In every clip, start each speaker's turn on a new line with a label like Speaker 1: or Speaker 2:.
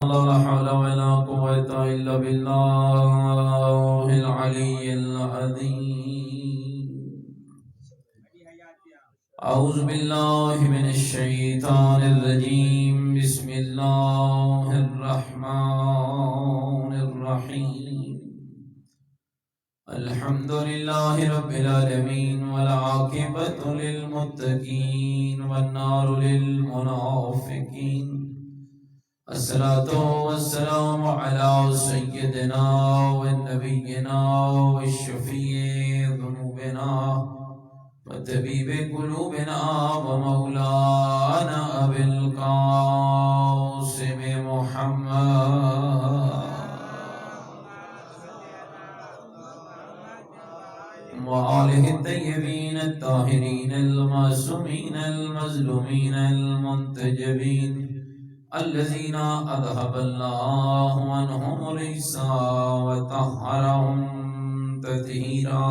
Speaker 1: لا حول ولا قوة إلا بالله العلي العظيم. أعوذ بالله من الشيطان الرجيم. بسم الله الرحمن الرحيم. الحمد لله رب العالمين والعاقبة للمتقين والنار للمنافقين. الصلاة والسلام على سيدنا ونبينا والشفيع ذنوبنا وطبيب قلوبنا ومولانا أبي القاسم محمد وآله الطيبين الطاهرين المعصومين المظلومين المنتجبين الذين أذهب الله عنهم الرجس وطهرهم تطهيرا.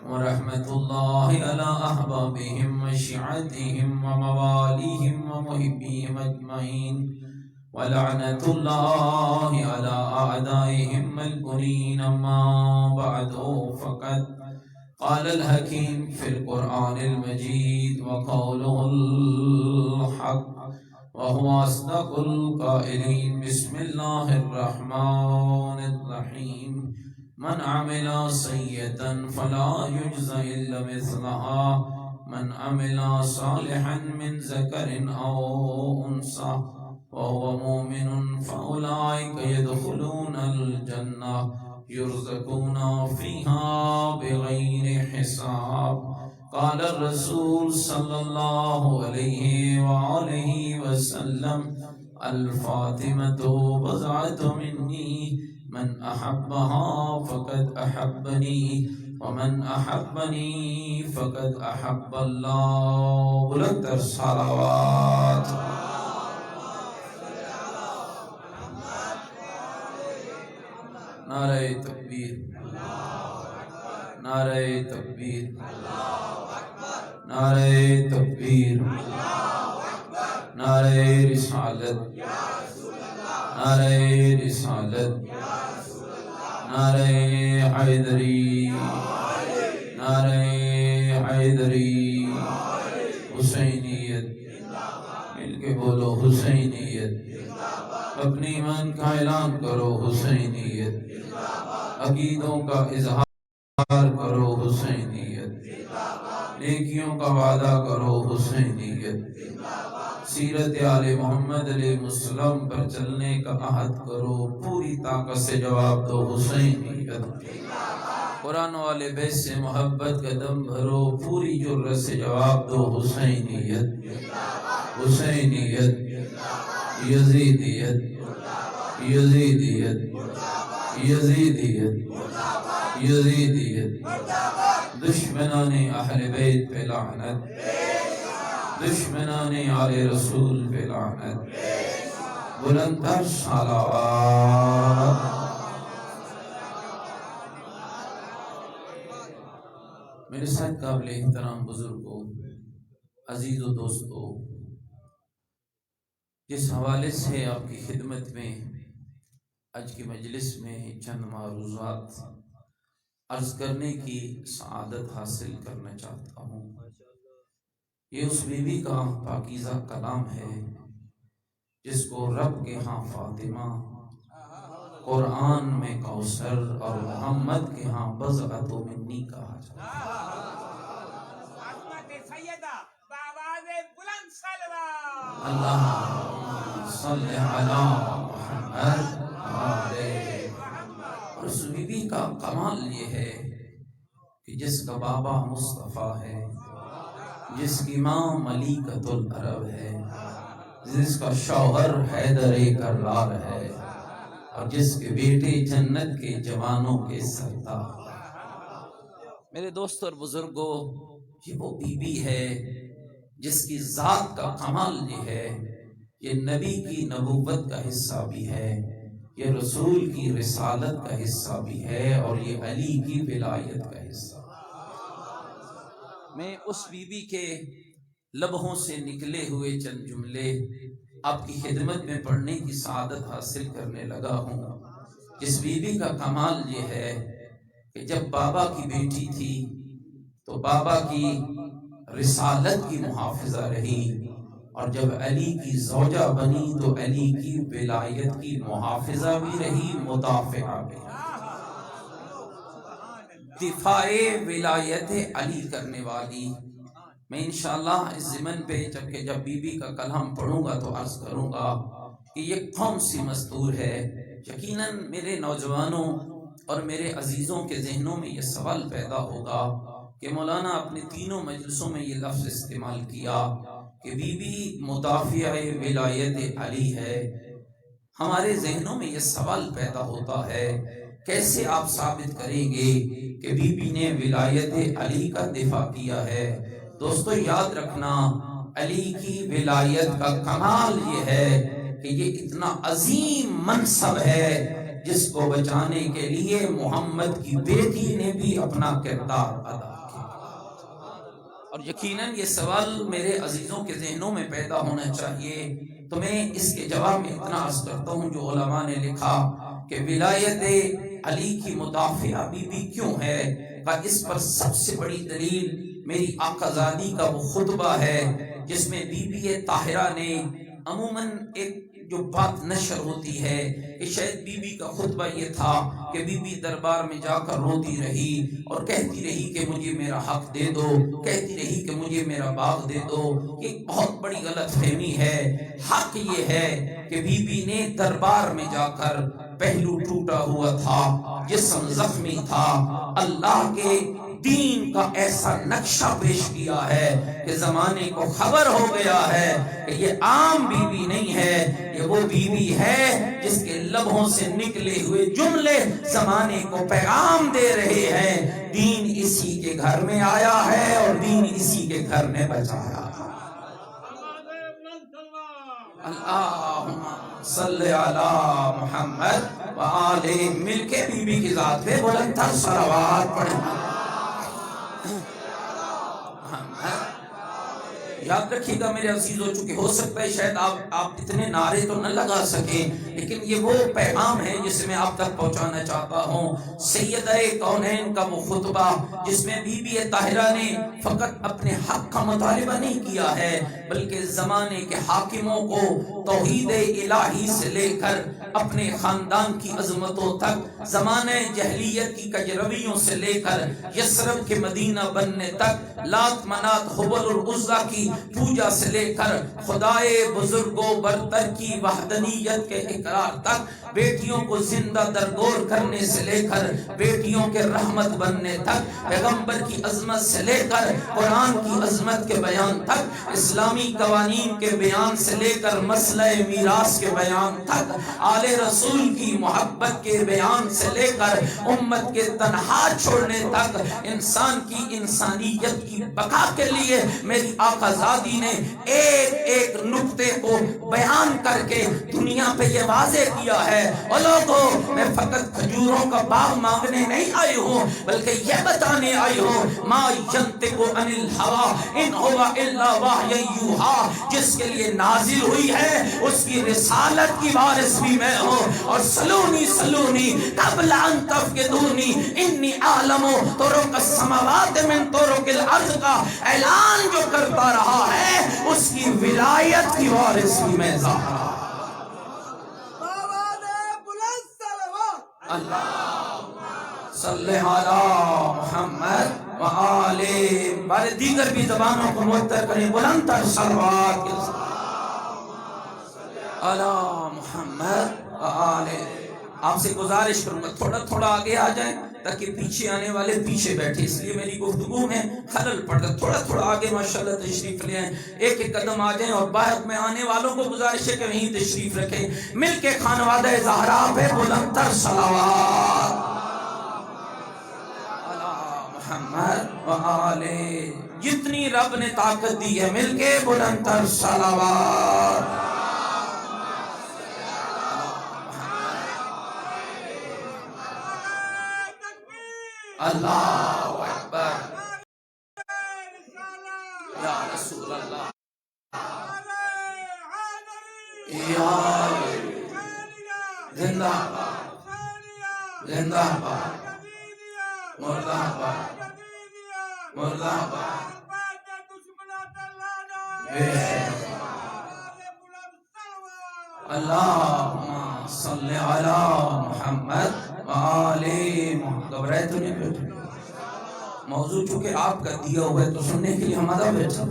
Speaker 1: ورحمة الله على أحبابهم وشيعتهم ومواليهم ومحبيهم أجمعين. ولعنة الله على أعدائهم الكرين. أما بعد فقد قال الحكيم في القرآن المجيد وقوله الحق وهو أصدق القائلين. بسم الله الرحمن الرحيم. من عمل سيئة فلا يجزى إلا مثلها. من عمل صالحا من ذكر أو أنثى وهو مؤمن فأولئك يدخلون الجنة يرزقون فيها بغير حساب. قال الرسول صلى الله عليه وآله وسلم الفاطمة بضعة مني من أحبها فقد أحبني ومن أحبني فقد أحب الله. بلندر صلوات. نعرہ تکبیر، نعرہ تکبیر، نعرہ تکبیر، نعرہ رسالت، نعرہ رسالت، نعرہ حیدری، نعرہ حیدری. حسینیت، مل کے بولو حسینیت. اپنی ایمان کا اعلان کرو حسینیت. عقیدوں کا اظہار کرو حسینیت. نیکیوں کا وعدہ کرو حسینیت. سیرت آل محمد علیہ السلام پر چلنے کا عہد کرو. پوری طاقت سے جواب دو حسینیت. قرآن والے بیت سے محبت کا دم بھرو. پوری جرأت سے جواب دو حسینیت. حسینیت، یزیدیت، یزیدیت، یزیدیت، یزیدیت. دشمنان اہل بیت پہ لعنت، دشمنان آل رسول پہ لعنت. بلندر صلوات. میرے ساتھ قابل احترام بزرگوں، عزیز و دوستوں، جس حوالے سے آپ کی خدمت میں آج کی مجلس میں چند معروضات عرض کرنے کی سعادت حاصل کرنا چاہتا ہوں. یہ اس بیوی کا پاکیزہ کلام ہے جس کو رب کے ہاں فاطمہ، قرآن میں کوثر اور محمد کے ہاں بضعۃ منی کہا جاتا ہے. اللہ صلی علی محمد. اور اس بیوی کا کمال یہ ہے کہ جس کا بابا مصطفیٰ ہے، جس کی ماں ملیکۃ العرب ہے، جس کا شوہر حیدر کرار ہے، اور جس کے بیٹے جنت کے جوانوں کے سردار. میرے دوست اور بزرگوں، یہ وہ بیوی ہے جس کی ذات کا کمال یہ ہے. یہ نبی کی نبوت کا حصہ بھی ہے، یہ رسول کی رسالت کا حصہ بھی ہے، اور یہ علی کی ولایت کا حصہ. میں اس بی بی کے لبوں سے نکلے ہوئے چند جملے آپ کی خدمت میں پڑھنے کی سعادت حاصل کرنے لگا ہوں۔ جس بی بی کا کمال یہ ہے کہ جب بابا کی بیٹی تھی تو بابا کی رسالت کی محافظہ رہی، اور جب علی کی زوجہ بنی تو علی کی ولایت کی محافظہ بھی رہی، مدافعہ بھی۔ دفاع ولایت علی کرنے والی۔ میں انشاءاللہ اس ضمن پہ جب بی بی کا کلام پڑھوں گا تو عرض کروں گا کہ یہ کون سی مستور ہے۔ یقیناً میرے نوجوانوں اور میرے عزیزوں کے ذہنوں میں یہ سوال پیدا ہوگا کہ مولانا اپنے تینوں مجلسوں میں یہ لفظ استعمال کیا کہ بی بی مدافع ولایت علی ہے۔ ہمارے ذہنوں میں یہ سوال پیدا ہوتا ہے کیسے آپ ثابت کریں گے کہ بی بی نے ولایت علی کا دفاع کیا ہے؟ دوستو یاد رکھنا، علی کی ولایت کا کمال یہ ہے کہ یہ اتنا عظیم منصب ہے جس کو بچانے کے لیے محمد کی بیٹی نے بھی اپنا کردار ادا کیا۔ اور یقیناً یہ سوال میرے عزیزوں کے ذہنوں میں پیدا ہونا چاہیے، تو میں اس کے جواب میں اتنا عرض کرتا ہوں جو علماء نے لکھا کہ ولایت علی کی مدافعہ بی بی کیوں ہے، اس پر سب سے بڑی دلیل میری آقا زادی کا وہ خطبہ ہے جس میں بی بی طاہرہ نے عموماً ایک جو بات نشر ہوتی ہے کہ شاید بی بی کا خطبہ یہ تھا کہ بی بی دربار میں جا کر روتی رہی اور کہتی رہی کہ مجھے میرا حق دے دو، کہتی رہی کہ مجھے میرا باغ دے دو۔ یہ بہت بڑی غلط فہمی ہے۔ حق یہ ہے کہ بی بی نے دربار میں جا کر، پہلو ٹوٹا ہوا تھا، جسم زخمی تھا، اللہ کے دین کا ایسا نقشہ پیش کیا ہے کہ زمانے کو خبر ہو گیا ہے کہ یہ عام بی بی نہیں ہے، یہ وہ بی بی ہے جس کے لبوں سے نکلے ہوئے جملے زمانے کو پیغام دے رہے ہیں دین اسی کے گھر میں آیا ہے اور دین اسی کے گھر میں بچایا۔ اللہم صلی علی محمد وآلہ، مل کے بی بی کی ذات پہ بلند تر صلوات پڑھیں۔ یاد رکھیے گا میرے عزیزوں، چونکہ ہو سکتا ہے شاید آپ اتنے نعرے تو نہ لگا سکیں، لیکن یہ وہ پیغام ہے جس میں آپ تک پہنچانا چاہتا ہوں۔ سیدہ کونین کا وہ خطبہ جس میں بی بی طاہرہ نے فقط اپنے حق کا مطالبہ نہیں کیا ہے بلکہ زمانے کے حاکموں کو توحید الہی سے لے کر اپنے خاندان کی عظمتوں تک، زمانے جہلیت کی کجرویوں سے لے کر یثرب کے مدینہ بننے تک، لات منات حبل اور عزا کی پوجا سے لے کر خدائے بزرگوں برتر کی وحدانیت کے اقرار تک، بیٹیوں کو زندہ درگور کرنے سے لے کر بیٹیوں کے رحمت بننے تک، پیغمبر کی عظمت سے لے کر قرآن کی عظمت کے بیان تک، اسلامی قوانین کے بیان سے لے کر مسئلہ میراث کے بیان تک، آل رسول کی محبت کے بیان سے لے کر امت کے تنہا چھوڑنے تک، انسان کی انسانیت کی بقا کے لیے میری آقا زادی نے ایک ایک نقطے کو بیان کر کے دنیا پہ یہ واضح کیا ہے۔ اور لوگوں، میں فقط کھجوروں کا باغ مانگنے نہیں آئی ہوں بلکہ یہ بتانے آئی ہوں ما ینطق عن الہوی ان هو الا وحی یوحی، جس کے لیے نازل ہوئی ہے اس کی رسالت کی وارث بھی میں ہوں، اور سلونی سلونی قبل ان تفقدونی انی اعلم طرق السماوات من طرق الارض کا اعلان جو کرتا رہا ہے اس کی ولایت کی وارث بھی میں زہرا۔ اللہم صلی علی محمد وآلہ، بارے دیگر بھی زبانوں کو معطر کریں بلند تر صلوات کے علی محمد وآلہ۔ آپ سے گزارش کروں گا تھوڑا تھوڑا آگے آ جائیں تاکہ پیچھے آنے والے پیچھے بیٹھے، اس لیے میری گفتگو میں خلل پڑتا، تھوڑا تھوڑا آگے ماشاءاللہ تشریف لے آئیں، ایک ایک قدم آ جائیں، اور باہر میں آنے والوں کو گزارش ہے کہ وہیں تشریف رکھیں، مل کے خانوادہ زہرا پہ بلند تر صلوات علی محمد وآلہ۔ جتنی رب نے طاقت دی ہے مل کے بلند تر صلوات۔ اللہ اکبر یا رسول اللہ۔ یا زندہ زندہ مردہ مردہ اللہم صلی علی محمد وآل محمد. گھبرائے تو نہیں بیٹھے؟ موضوع چونکہ آپ کا دیا ہوا ہے تو سننے کے لیے ہمارا بیٹھا.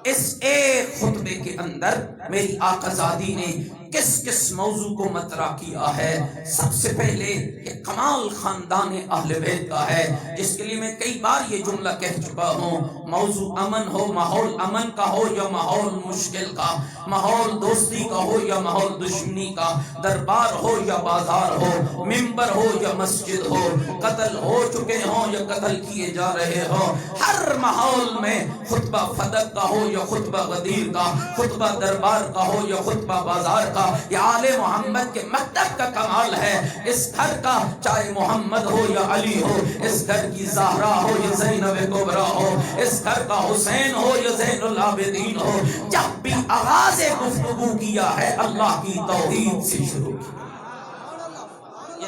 Speaker 1: اس ایک خطبے کے اندر میری آقا زادی نے کس کس موضوع کو مطرح کیا ہے. سب سے پہلے یہ کمال خاندان اہل بیت کا ہے جس کے لیے میں کئی بار یہ جملہ کہہ چکا ہوں. موضوع امن ہو، ماحول امن کا ہو یا ماحول مشکل کا، ماحول دوستی کا ہو یا ماحول دشمنی کا، دربار ہو یا بازار ہو، منبر ہو یا مسجد ہو، قتل ہو چکے ہوں یا قتل کیے جا رہے ہوں، ہر ماحول میں خطبہ فدق کا ہو یا خطبہ غدیر کا، خطبہ دربار کا ہو یا خطبہ بازار کا، یہ آل محمد کے مکتب کا کمال ہے. اس گھر کا چاہے محمد ہو یا علی ہو، اس گھر کی زہرا ہو یا زینب کبریٰ ہو، اس گھر کا حسین ہو یا زین العابدین ہو، جب بھی آغاز گفتگو کیا ہے اللہ کی توحید سے شروع کیا.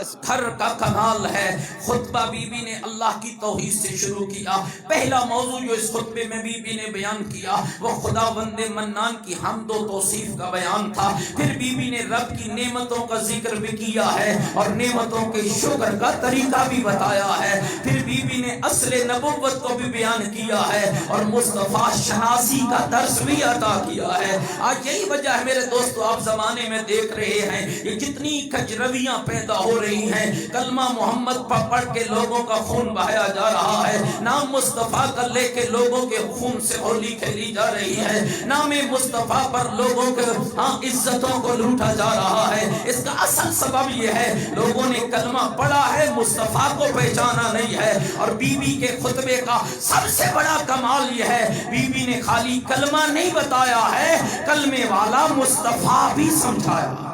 Speaker 1: اس گھر کا کمال ہے. خطبہ بی بی نے اللہ کی توحید سے شروع کیا. پہلا موضوع جو اس خطبے میں بی بی نے بیان کیا وہ خداوند منان کی حمد و توصیف کا بیان تھا. پھر بی بی نے رب کی نعمتوں کا ذکر بھی کیا ہے اور نعمتوں کے شکر کا طریقہ بھی بتایا ہے. پھر بی بی نے اصل نبوت کو بھی بیان کیا ہے اور مصطفیٰ شناسی کا درس بھی عطا کیا ہے. آج یہی وجہ ہے میرے دوستو، آپ زمانے میں دیکھ رہے ہیں یہ جتنی کجرویاں پیدا ہو رہی ہیں، کلمہ محمد پڑھ کے لوگوں کا خون بہایا جا رہا ہے، نام مصطفیٰ کا لے کے لوگوں کے خون سے ہولی کھیلی جا رہی ہے، نام مصطفیٰ پر لوگوں کے عزتوں کو لوٹا جا رہا ہے. اس کا اصل سبب یہ ہے لوگوں نے کلمہ پڑھا ہے، مصطفیٰ کو پہچانا نہیں ہے. اور بی بی کے خطبے کا سب سے بڑا کمال یہ ہے بی بی نے خالی کلمہ نہیں بتایا ہے، کلمے والا مصطفیٰ بھی سمجھایا.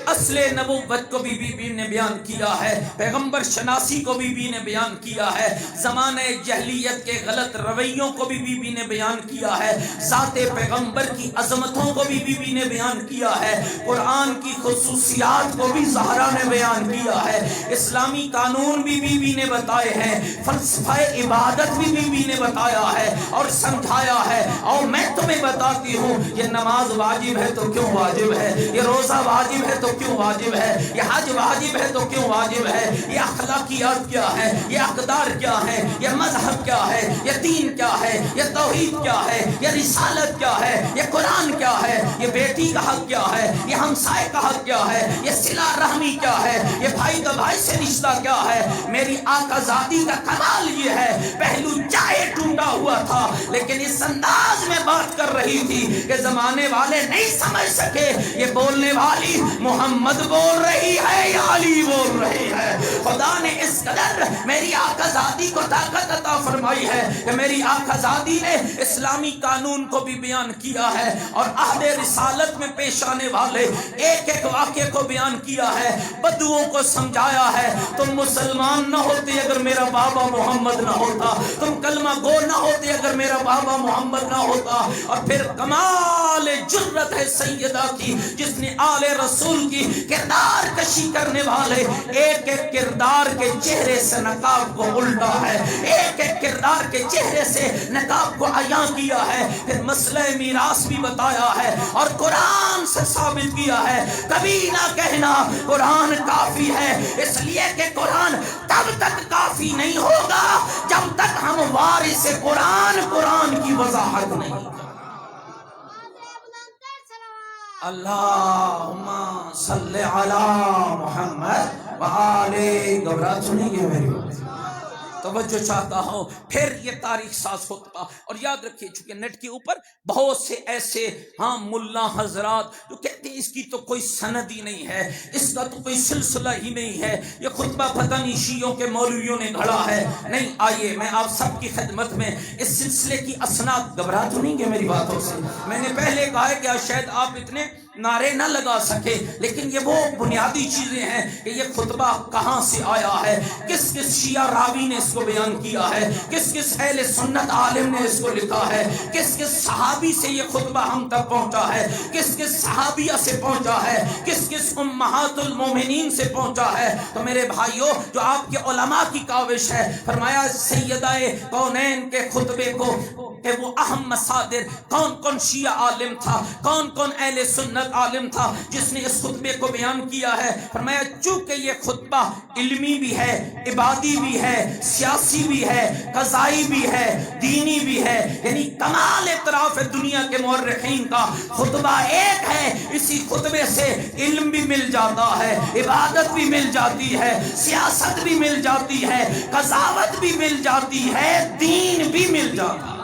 Speaker 1: اصل نبوت کو بھی بی بی نے بیان کیا ہے، پیغمبر شناسی کو بھی بی بی نے بیان کیا ہے، زمانہ جہلیت کے غلط رویوں کو بھی بی بی نے بیان کیا ہے، ذات پیغمبر کی عظمتوں کو بھی بی بی نے بیان کیا ہے، قرآن کی خصوصیات کو بھی زہرا نے بیان کیا ہے، اسلامی قانون بھی بی بی نے بتائے ہیں، فلسفہ عبادت بھی بی بی نے بتایا ہے اور سمجھایا ہے. اور میں تمہیں بتاتی ہوں یہ نماز واجب ہے تو کیوں واجب ہے، یہ روزہ واجب ہے تو کیوں واجب ہے، یہ حج واجب ہے تو کیوں واجب ہے، یہ اخلاقیات کیا ہے، یہ اقدار کیا ہے، یہ مذہب کیا ہے، یہ دین کیا ہے، یہ توحید کیا ہے، یہ رسالت کیا ہے، یہ قرآن کیا ہے، یہ بیٹی کا حق کیا ہے، یہ ہمسائے کا حق کیا ہے، یہ صلہ رحمی کیا ہے، یہ بھائی کا بھائی سے رشتہ کیا ہے. میری آقا زادی کا کمال یہ ہے پہلو چاہے ٹوٹا ہوا تھا لیکن اس انداز میں بات کر رہی تھی کہ زمانے والے نہیں سمجھ سکے یہ بولنے والی محمد بول رہی ہے یا علی بول رہی ہے. خدا نے اس قدر میری آقا زادی کو طاقت عطا فرمائی ہے کہ میری آقا زادی نے اسلامی قانون کو بھی بیان کیا ہے اور عہد رسالت میں پیش آنے والے ایک ایک واقعے کو بیان کیا ہے، بدوؤں کو سمجھایا ہے. تم مسلمان نہ ہوتے اگر میرا بابا محمد نہ ہوتا، تم کلمہ گو نہ ہوتے اگر میرا بابا محمد نہ ہوتا. اور پھر کمال جرت ہے سیدہ کی جس نے آل رسول کی کردار کشی کرنے والے ایک ایک کردار کے چہرے سے نقاب کو الٹا ہے، ایک ایک کردار کے چہرے سے نقاب کو عیاں کیا ہے. پھر مسئلہ میراث بھی بتایا ہے اور قرآن سے ثابت کیا ہے. کبھی نہ کہنا قرآن کافی ہے، اس لیے کہ قرآن تب تک کافی نہیں ہوگا جب تک ہم وارث قرآن کی وضاحت نہیں کریں. اللہم صلی علی محمد وآلہ. گھبراہ سنیں گے میری بات، توجہ چاہتا ہوں. پھر یہ تاریخ ساز خطبہ، اور یاد رکھیے چونکہ نیٹ کے اوپر بہت سے ایسے ملا حضرات جو کہتے ہیں اس کی تو کوئی سند ہی نہیں ہے، اس کا تو کوئی سلسلہ ہی نہیں ہے، یہ خطبہ پتہ نہیں شیعوں کے مولویوں نے گھڑا ہے. نہیں، آئیے میں آپ سب کی خدمت میں اس سلسلے کی اسناد. گھبرا تو نہیں گے میری باتوں سے؟ میں نے پہلے کہا ہے کہ شاید آپ اتنے
Speaker 2: نعرے نہ لگا سکے، لیکن یہ وہ بنیادی چیزیں ہیں کہ یہ خطبہ کہاں سے آیا ہے، کس کس شیعہ راوی نے اس کو بیان کیا ہے، کس کس اہل سنت عالم نے اس کو لکھا ہے، کس کس صحابی سے یہ خطبہ ہم تک پہنچا ہے، کس کس صحابیہ سے پہنچا ہے، کس کس امہات المومنین سے پہنچا ہے۔ تو میرے بھائیوں، جو آپ کے علماء کی کاوش ہے، فرمایا سیدہ کونین کے خطبے کو کہ وہ اہم مصادر کون کون شیعہ عالم تھا، کون کون اہل سنت عالم تھا جس نے اس خطبے کو بیان کیا ہے۔ فرمایا چونکہ یہ خطبہ علمی بھی ہے، عبادی بھی ہے، سیاسی بھی ہے، قضائی بھی ہے، دینی بھی ہے، یعنی کمال اطراف دنیا کے مورخین کا خطبہ ایک ہے، اسی خطبے سے علم بھی مل جاتا ہے، عبادت بھی مل جاتی ہے، سیاست بھی مل جاتی ہے، قضاوت بھی مل جاتی ہے، دین بھی مل جاتا ہے،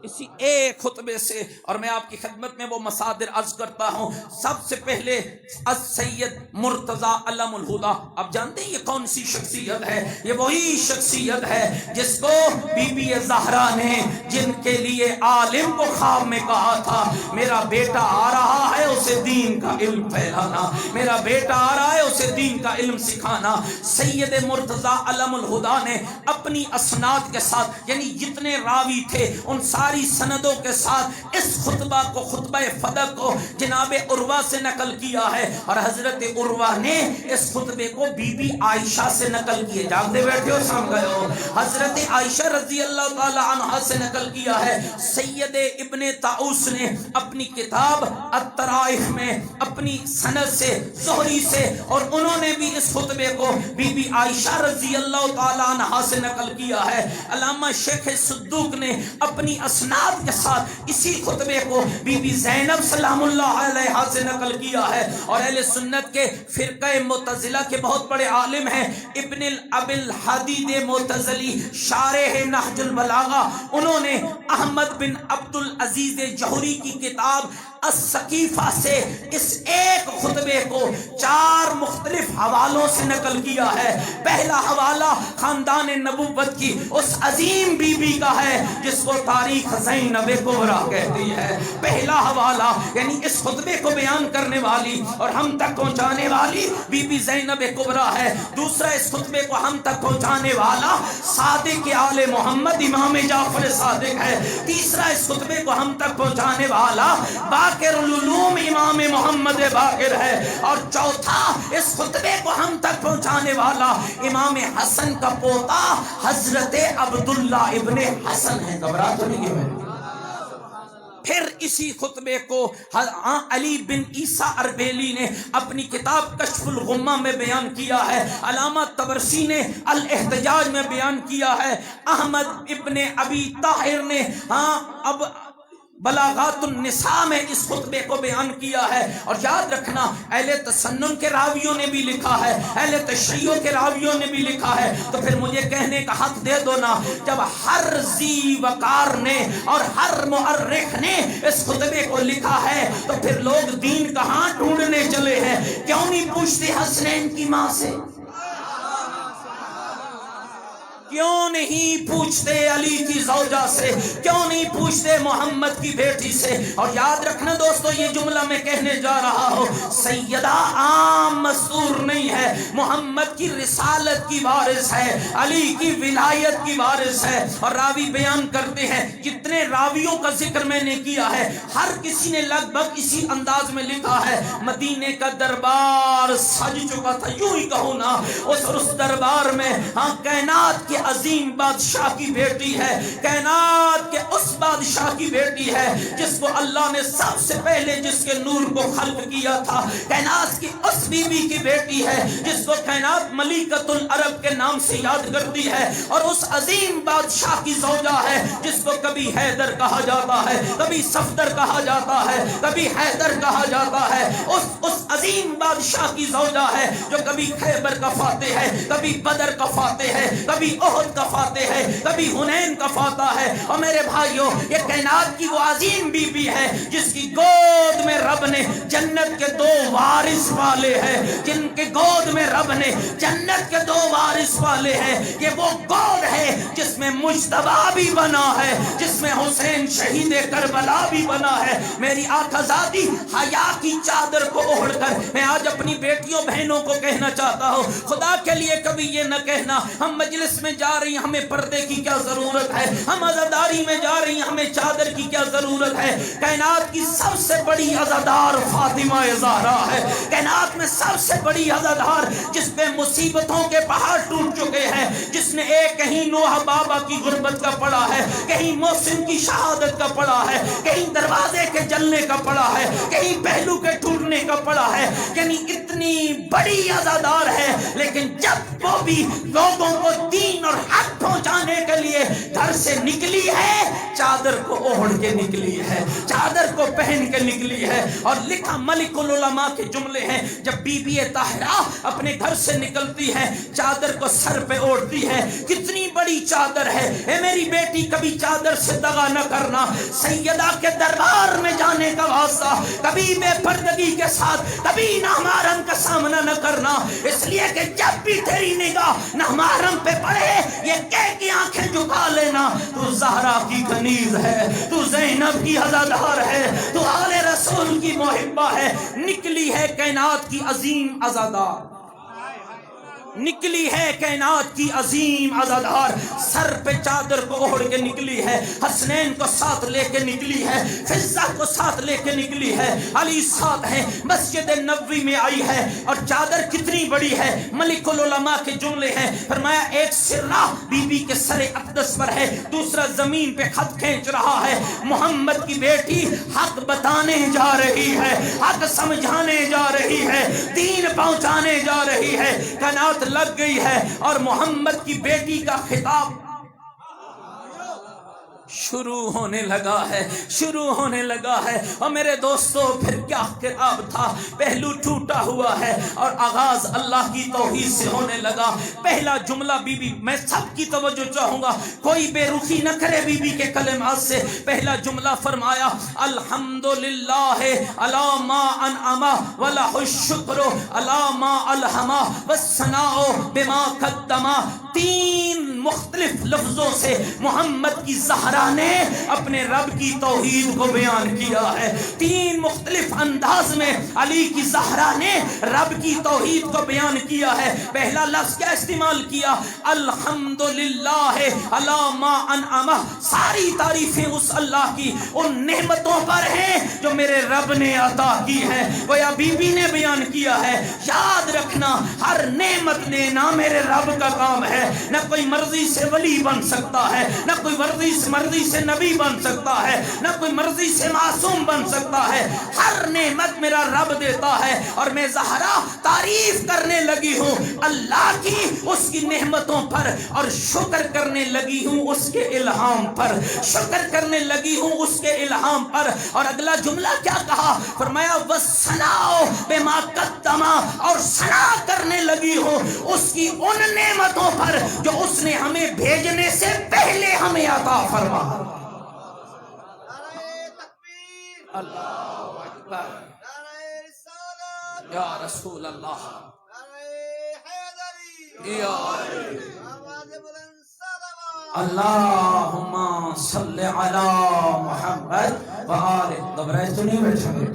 Speaker 2: اسی ایک خطبے سے۔ اور میں آپ کی خدمت میں وہ مصادر عرض کرتا ہوں۔ سب سے پہلے السید مرتضیٰ علم الہدیٰ، آپ جانتے ہیں یہ کون سی شخصیت ہے؟ یہ وہی شخصیت ہے جس کو بی بی زہرا نے، جن کے لیے عالم کو خواب میں کہا تھا میرا بیٹا آ رہا ہے اسے دین کا علم پھیلانا، میرا بیٹا آ رہا ہے اسے دین کا علم سکھانا۔ سید مرتضیٰ علم الہدیٰ نے اپنی اسناد کے ساتھ، یعنی جتنے راوی تھے ان ساری سندوں کے ساتھ اس خطبہ کو، خطبہ فدق کو جناب عروہ سے نقل کیا ہے، اور حضرت عروہ نے اس خطبے کو بی بی عائشہ سے نقل کیا۔ جاگتے بیٹھے ہو سام گئے ہو، حضرت عائشہ رضی اللہ تعالی عنہ سے نقل کیا ہے۔ سید ابن طاؤس نے اپنی کتاب الطرائف میں اپنی سند سے، زہری سے، اور انہوں نے بھی اس خطبے کو بی بی عائشہ رضی اللہ تعالی عنہ سے نقل کیا ہے۔ علامہ شیخ صدوق نے اپنی اسناد کے ساتھ اسی خطبے کو بی بی زینب سلام اللہ علیہا سے نقل کیا ہے، اور اہل سنت کے فرقہ معتزلہ کے بہت بڑے عالم ہیں ابن ابی الحدید معتزلی، شارح نہج البلاغہ، انہوں نے احمد بن عبد العزیز جوہری کی کتاب السقیفہ سے اس ایک خطبے کو 4 مختلف حوالوں سے نقل کیا ہے۔ پہلا حوالہ خاندان نبوت کی اس عظیم بی بی کا ہے جس کو تاریخ زینب کبریٰ کہتی ہے۔ پہلا حوالہ یعنی اس خطبے کو بیان کرنے والی اور ہم تک پہنچانے والی بی بی زینب کبریٰ ہے۔ دوسرا اس خطبے کو ہم تک پہنچانے والا صادق آل محمد امام جعفر صادق ہے۔ تیسرا اس خطبے کو ہم تک پہنچانے والا باقر العلوم امام محمد باقر ہے، اور چوتھا اس خطبے کو ہم تک پہنچانے والا امام حسن کا پوتا حضرت عبداللہ ابن حسن ہے۔ گھبرا تو نہیں ہے؟ پھر اسی خطبے کو علی بن عیسیٰ اربیلی نے اپنی کتاب کشف الغمہ میں بیان کیا ہے، علامہ طبرسی نے الاحتجاج میں بیان کیا ہے، احمد ابن ابی طاہر نے اب بلاغات النساء میں اس خطبے کو بیان کیا ہے۔ اور یاد رکھنا اہل تسنن کے راویوں نے بھی لکھا ہے، اہل تشیع کے راویوں نے بھی لکھا ہے، تو پھر مجھے کہنے کا حق دے دو نا، جب ہر ذی وقار نے اور ہر مؤرخ نے اس خطبے کو لکھا ہے تو پھر لوگ دین کہاں ڈھونڈنے چلے ہیں؟ کیوں نہیں پوچھتے حسنین کی ماں سے؟ کیوں نہیں پوچھتے علی کی زوجہ سے؟ کیوں نہیں پوچھتے محمد کی بیٹی سے؟ اور یاد رکھنا دوستو، یہ جملہ میں کہنے جا رہا ہوں، سیدہ عام مستور نہیں ہے، محمد کی رسالت کی وارث ہے، علی کی ولایت کی وارث ہے۔ اور راوی بیان کرتے ہیں، جتنے راویوں کا ذکر میں نے کیا ہے ہر کسی نے لگ بھگ اسی انداز میں لکھا ہے، مدینے کا دربار سج چکا تھا، یوں ہی کہو نا، اس دربار میں کائنات کے عظیم بادشاہ کی بیٹی ہے، کائنات کے اس بادشاہ کی بیٹی ہے جس کو اللہ نے سب سے پہلے جس کے نور کو خلق کیا تھا، کائنات کی اس بی بی کی بیٹی ہے جس کو کائنات ملکۃ العرب کے نام سے یاد کرتی ہے، اور اس عظیم بادشاہ کی زوجہ ہے جس کو کبھی حیدر کہا جاتا ہے، کبھی صفدر کہا جاتا ہے، کبھی حیدر کہا جاتا ہے، اس عظیم بادشاہ کی زوجہ ہے جو کبھی خیبر کا فاتح ہے، کبھی بدر کا فاتح ہے، کبھی احد کا فاتح ہے، کبھی حنین کا فاتح ہے۔ اور میرے بھائیوں، یہ کائنات کی وہ عظیم بی بی ہے جس کی گود میں رب نے جنت کے 2 وارث والے ہیں، جن کے گود میں رب نے جنت کے 2 وارث والے ہیں۔ یہ وہ گود ہے جس میں مجتبی بھی بنا ہے، جس میں حسین شہید کربلا بھی بنا ہے۔ میری آقا زادی حیا کی چادر کو اوڑھ کر میں آج اپنی بیٹیوں بہنوں کو کہنا چاہتا ہوں، خدا کے لیے کبھی یہ نہ کہنا ہم مجلس میں جا رہی ہیں ہمیں پردے کی کیا ضرورت ہے، ہم عزاداری میں جا رہی ہیں ہمیں چادر کی کیا ضرورت ہے۔ کائنات کی سب سے بڑی عزادار فاطمہ زہرا ہے، کائنات میں سب سے بڑی عزادار، جس پہ مصیبتوں کے پہاڑ ٹوٹ چکے ہیں، جس نے ایک کہیں نوح بابا کی غربت کا پڑھا ہے، کہیں محسن کی شہادت کا پڑھا ہے، کہیں دروازے کے جلنے کا پڑھا ہے، کہیں پہلو کے ٹوٹنے کا پڑھا ہے، یعنی اتنی بڑی عزادار ہے، لیکن جب وہ بھی لوگوں کو دین اور حق پہنچانے کے لیے گھر سے نکلی ہے، چادر کو اوڑھ کے نکلی ہے، چادر کو پہن کے نکلی ہے۔ اور لکھا ملک العلماء کے جملے ہیں، جب بی بی طاہرہ اپنے گھر سے نکلتی ہے چادر کو سر پہ اوڑھتی ہے، کتنی بڑی چادر ہے، اے میری بیٹی کبھی چادر سے دغا نہ کرنا، سیدہ کے دربار میں جانے کا واسطہ کبھی بے پردگی کے ساتھ کبھی نامحرم کا سامنا نہ کرنا، اس لیے کہ جب بھی تیری نگاہ نامحرم پہ پڑے یہ کہہ کے آنکھیں جھکا لینا تو زہرا کی کنیز ہے، تو زینب کی عزادار ہے، تو آل رسول کی محبہ ہے۔ نکلی ہے کائنات کی عظیم عزادار، نکلی ہے کائنات کی عظیم عزادار، سر پہ چادر کو اوڑھ کے نکلی ہے، حسنین کو ساتھ لے کے نکلی ہے، فضہ کو ساتھ لے کے نکلی ہے، علی ساتھ ہے، مسجد نبوی میں آئی ہے، اور چادر کتنی بڑی ہے۔ ملک العلماء کے جملے ہیں، فرمایا ایک سرہ بی بی کے سر اقدس پر ہے، دوسرا زمین پہ خط کھینچ رہا ہے، محمد کی بیٹی حق بتانے جا رہی ہے، حق سمجھانے جا رہی ہے، دین پہنچانے جا رہی ہے، کائنات لگ گئی ہے، اور محمد کی بیٹی کا خطاب شروع ہونے لگا ہے، شروع ہونے لگا ہے۔ اور میرے دوستو پھر کیا خطاب تھا، پہلو ٹوٹا ہوا ہے اور آغاز اللہ کی توحید سے ہونے لگا۔ پہلا جملہ بی بی، میں سب کی توجہ چاہوں گا، کوئی بے رخی نہ کرے بی بی کے کلمات سے۔ پہلا جملہ فرمایا الحمدللہ علی ما انعم ولہ الشکر علی ما الہم والثناء بما قدم۔ تین مختلف لفظوں سے محمد کی زہرا نے اپنے رب کی توحید کو بیان کیا ہے، تین مختلف انداز میں علی کی زہرا نے رب کی توحید کو بیان کیا ہے۔ پہلا لفظ کیا استعمال کیا، الحمدللہ علی ما انعم، ساری تعریفیں اس اللہ کی ان نعمتوں پر ہیں جو میرے رب نے عطا کی ہیں، وہ یا بی بی نے بیان کیا ہے۔ یاد رکھنا ہر نعمت لینا میرے رب کا کام ہے، نہ کوئی مرضی سے ولی بن سکتا ہے، نہ کوئی مرضی سے نبی بن سکتا ہے، نہ کوئی مرضی سے معصوم بن سکتا ہے، ہر نعمت میرا رب دیتا ہے، اور میں زہرا تعریف کرنے لگی ہوں اللہ کی اس کی نعمتوں پر، اور شکر کرنے لگی ہوں اس کے الہام پر، شکر کرنے لگی ہوں اس کے الہام پر۔ اور اگلا جملہ کیا کہا، فرمایا وَالثَّنَاءُ بِمَا قَدَّمَ، اور ثنا کرنے لگی ہوں اس کی ان نعمتوں پر جو اس نے ہمیں بھیجنے سے پہلے ہمیں عطا فرما۔ اللہ اکبر، یا رسول اللہ، یا اللہم صلی علی محمد وآلہ۔ گھبرائے تو نہیں بیٹھے،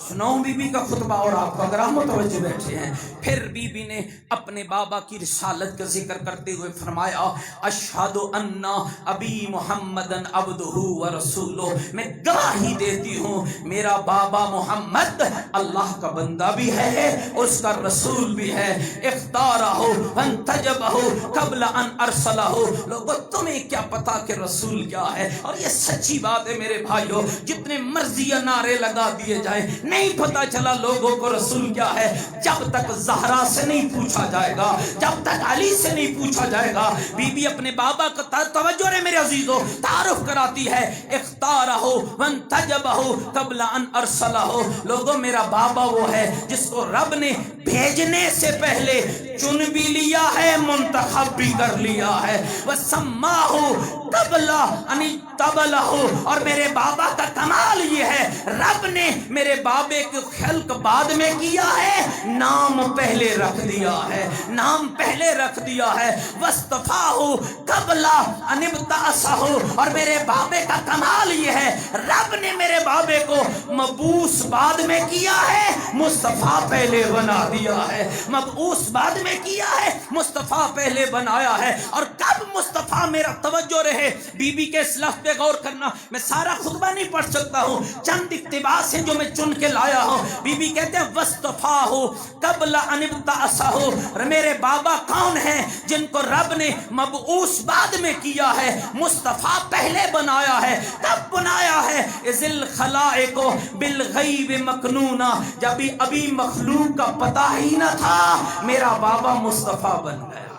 Speaker 2: سناؤں بی بی کا خطبہ اور آپ کو، اگر آپ متوجہ بیٹھے ہیں۔ پھر بی بی نے اپنے بابا کی رسالت کا ذکر کرتے ہوئے فرمایا اشہد ان ابی محمدن عبدہ ورسولہ، میں گواہی دیتی ہوں میرا بابا محمد اللہ کا بندہ بھی ہے، اس کا رسول بھی ہے۔ اختارہ وانتجبہ قبل ان ارسلہ۔ لوگوں تمہیں کیا پتا کہ رسول کیا ہے؟ اور یہ سچی بات ہے میرے بھائیوں، جتنے مرضی نعرے لگا دیے جائیں، نہیں پتا چلا لوگوں کو رسول کیا ہے جب تک زہرا سے نہیں پوچھا جائے گا، جب تک علی سے نہیں پوچھا جائے گا۔ بی بی اپنے بابا کا توجہ رہے میرے عزیزوں، تعارف کراتی ہے اختارہ وانتجبہ قبل ان ارسلہ۔ لوگوں میرا بابا وہ ہے جس کو رب نے بھیجنے سے پہلے چن بھی لیا ہے، منتخب بھی کر لیا ہے۔ وسماہ قبل ان تبلہ، اور میرے بابا کا کمال یہ ہے رب نے میرے بابا بابے کو خلق بعد میں کیا ہے، نام پہلے رکھ دیا ہے، نام پہلے رکھ دیا ہے۔ وَاصْطَفَاهُ قَبْلَ أَنِ ابْتَعَثَهُ، اور میرے بابے کا کمال یہ ہے، رب نے میرے بابے کو مبعوث بعد میں کیا ہے، مصطفیٰ پہلے بنا دیا ہے۔ مبعوث بعد میں کیا ہے، مصطفیٰ پہلے بنایا ہے۔ اور کب مصطفیٰ، میرا توجہ رہے، بی بی کے اس لفظ پہ غور کرنا، میں سارا خطبہ نہیں پڑھ سکتا ہوں، چند اقتباس ہیں جو میں چن کے لایا ہوں۔ بی بی کہتے ہیں وَاصْطَفَاهُ قَبْلَ أَنِ ابْتَعَثَهُ، اور میرے بابا کون ہیں جن کو رب نے مبعوث بعد میں کیا ہے، مصطفیٰ پہلے بنایا ہے۔ کب بنایا ہے؟ اِذِ الْخَلَائِقُ بِالْغَیْبِ مَکْنُونًا، جب ابھی مخلوق کا پتہ ہی نہ تھا، میرا بابا مصطفیٰ بن گیا۔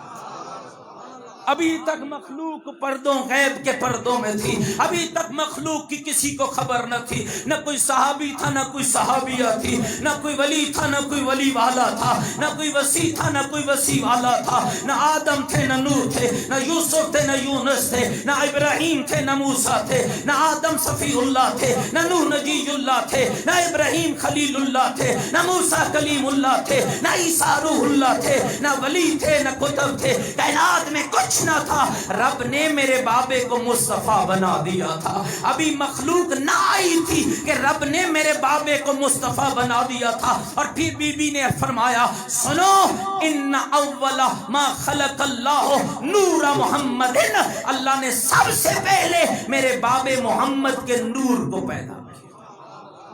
Speaker 2: ابھی تک مخلوق پردوں، غیب کے پردوں میں تھی، ابھی تک مخلوق کی کسی کو خبر نہ تھی، نہ کوئی صحابی تھا، نہ کوئی صحابیہ تھی، نہ کوئی ولی تھا، نہ کوئی ولی والا تھا، نہ کوئی وسیع تھا، نہ کوئی وسیع والا تھا، نہ آدم تھے، نہ نوح تھے، نہ یوسف تھے، نہ یونس تھے، نہ ابراہیم تھے، نہ موسیٰ تھے، نہ آدم صفی اللہ تھے، نہ نوح نجی اللہ تھے، نہ ابراہیم خلیل اللہ تھے، نہ موسیٰ کلیم اللہ تھے، نہ عیسیٰ روح اللہ تھے، نہ ولی تھے، نہ کتب تھے، کائنات میں کچھ نہ تھا، رب نے میرے بابے کو مصطفیٰ بنا دیا تھا۔ ابھی مخلوق نہ آئی تھی کہ رب نے میرے بابے کو مصطفیٰ بنا دیا تھا۔ اور پھر بی بی نے فرمایا، سنو، ان اول ما خلق اللہ نور محمد، اللہ نے سب سے پہلے میرے بابے محمد کے نور کو پیدا کیا۔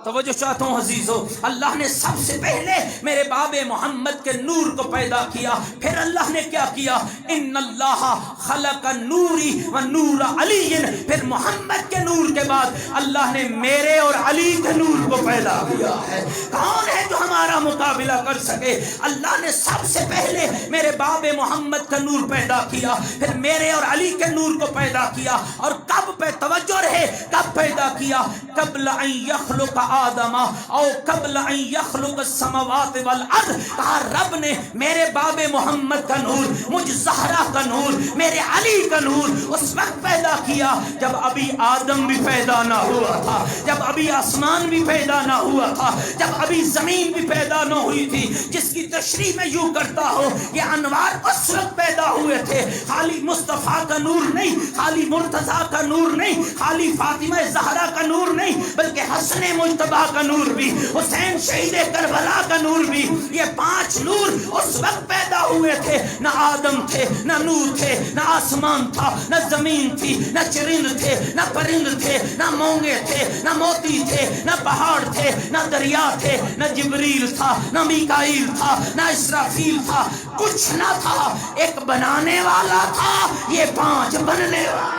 Speaker 2: توجہ چاہتا ہوں عزیزو، اللہ نے سب سے پہلے میرے باب محمد کے نور کو پیدا کیا۔ پھر اللہ نے کیا کیا، ان اللہ خلق نوری و نور علی، پھر محمد کے نور کے بعد اللہ نے میرے اور علی کے نور کو پیدا کیا ہے۔ کون ہے جو ہمارا مقابلہ کر سکے؟ اللہ نے سب سے پہلے میرے باب محمد کا نور پیدا کیا، پھر میرے اور علی کے نور کو پیدا کیا۔ اور کب پہ توجہ رہے، کب پیدا کیا؟ قبل ان یخلق آدم او قبل ان یخلق السماوات والارض، کہا رب نے میرے باب محمد کا نور، مجھ زہرا کا نور، میرے علی کا نور اس وقت پیدا کیا جب ابھی آدم بھی پیدا نہ ہوا تھا، جب ابھی آسمان بھی پیدا نہ ہوا تھا، جب ابھی زمین بھی پیدا نہ ہوئی تھی۔ جس کی تشریح میں یوں کرتا ہوں، یہ انوار اس وقت پیدا ہوئے تھے، خالی مصطفیٰ کا نور نہیں، خالی مرتضیٰ کا نور نہیں، خالی فاطمہ زہرا کا نور نہیں، بلکہ حسن مجتبیٰ کا نور بھی، حسین شہید کربلا کا نور بھی۔ یہ 5 نور اس وقت پیدا ہوئے تھے، نہ آدم تھے، نہ نور تھے، نہ آسمان تھا، نہ زمین تھی، نہ چرند تھے، نہ پرند تھے، نہ مونگے تھے، نہ موتی تھے، نہ پہاڑ تھے، نہ دریا تھے، نہ جبریل تھا، نہ میکائیل تھا، نہ اسرافیل تھا، کچھ نہ تھا، ایک بنانے والا تھا، یہ 5 بننے والا۔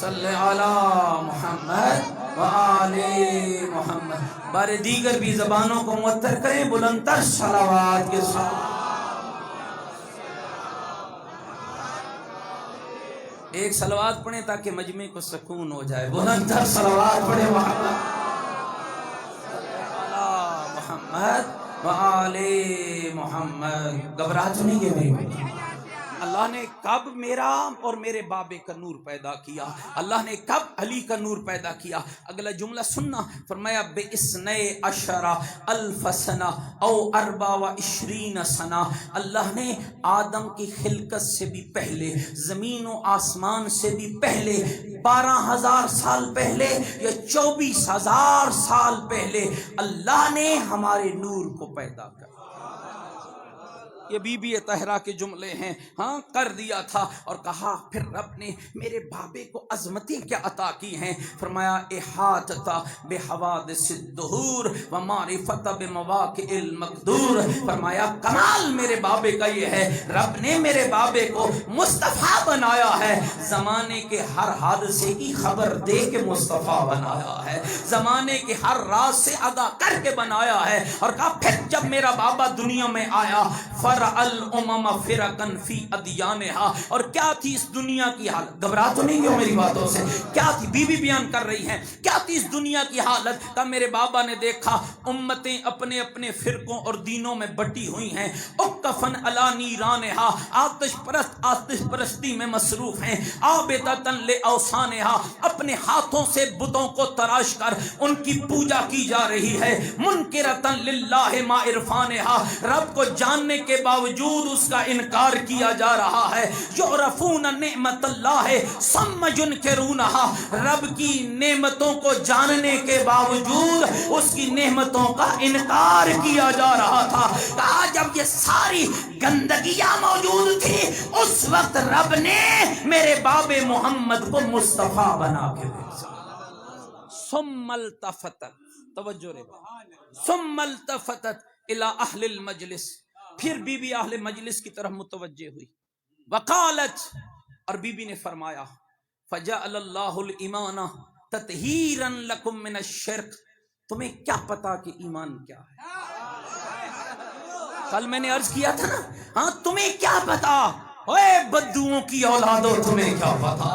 Speaker 2: صلی علی محمد وآل محمد۔ بارے دیگر بھی زبانوں کو معطر کریں بلندتر صلوات کے ساتھ۔ ایک صلوات پڑھیں تاکہ مجمع کو سکون ہو جائے، بلندتر صلوات پڑھیں محمد صلی علی محمد وآل محمد۔ گھبراہٹ تو نہیں ہے میری؟ اللہ نے کب میرا اور میرے بابے کا نور پیدا کیا، اللہ نے کب علی کا نور پیدا کیا؟ اگلا جملہ سننا، فرمایا بِإِثْنَيْ عَشَرَ سَنَةً او 24 سنہ۔ اللہ نے آدم کی خلقت سے بھی پہلے، زمین و آسمان سے بھی پہلے، 12,000 سال پہلے یا 24,000 سال پہلے اللہ نے ہمارے نور کو پیدا کیا۔ یہ بی بی طاہرہ کے جملے ہیں، ہاں کر دیا تھا۔ اور کہا پھر رب نے میرے بابے کو عظمتیں کیا عطا کی ہیں، فرمایا احاطہ بحوادث الدہور ومعرفت بمواقع المقدور۔ فرمایا کمال میرے بابے کا یہ ہے، رب نے میرے بابے کو مصطفیٰ بنایا ہے، زمانے کے ہر حادثے کی خبر دے کے مصطفیٰ بنایا ہے، زمانے کے ہر راز سے آگاہ کر کے بنایا ہے۔ اور کہا پھر جب میرا بابا دنیا میں آیا، وَتَرَأَ الْأُمَمَ فِرَقًا فِي أَدْيَانِهَا. اور کیا تھی اس دنیا کی حالت؟ گھبرا تو نہیں ہو میری باتوں سے؟ کیا تھی؟ بی بی بیان کر رہی ہیں کیا تھی اس دنیا کی حالت. کہ میرے بابا نے دیکھا امتیں اپنے اپنے فرقوں اور دینوں میں بٹی ہوئی ہیں. اُقَّفًا عَلَى نِيرَانِهَا، آتش پرستی میں مصروف ہیں. عَابِدَةً لِأَوْثَانِهَا، اپنے ہاتھوں سے بتوں کو تراش کر ان کی پوجا کی جا رہی ہے. مُنْكِرَةً لِلَّهِ مَا عِرْفَانِهَا، رب کو جاننے کے باوجود اس کا انکار کیا جا رہا ہے. یعرفون نعمت اللہ ثم ينکرونها، رب کی نعمتوں کو جاننے کے باوجود اس کی نعمتوں کا انکار کیا جا رہا تھا. کہا جب یہ ساری گندگیاں موجود تھی اس وقت رب نے میرے باب محمد کو مصطفیٰ بنا کے بھیجا. ثم التفت، توجہ رے، ثم التفتت الى اہل المجلس، پھر بی بی اہل مجلس کی طرف متوجہ ہوئی. وقالت، اور بی بی نے فرمایا فجعل اللہ الایمان تطہیرا لکم من الشرک. تمہیں کیا پتا کہ ایمان کیا ہے؟ کل میں نے عرض کیا تھا نا، ہاں تمہیں کیا پتا؟ اے بدوؤں کی اولادوں تمہیں کیا پتا؟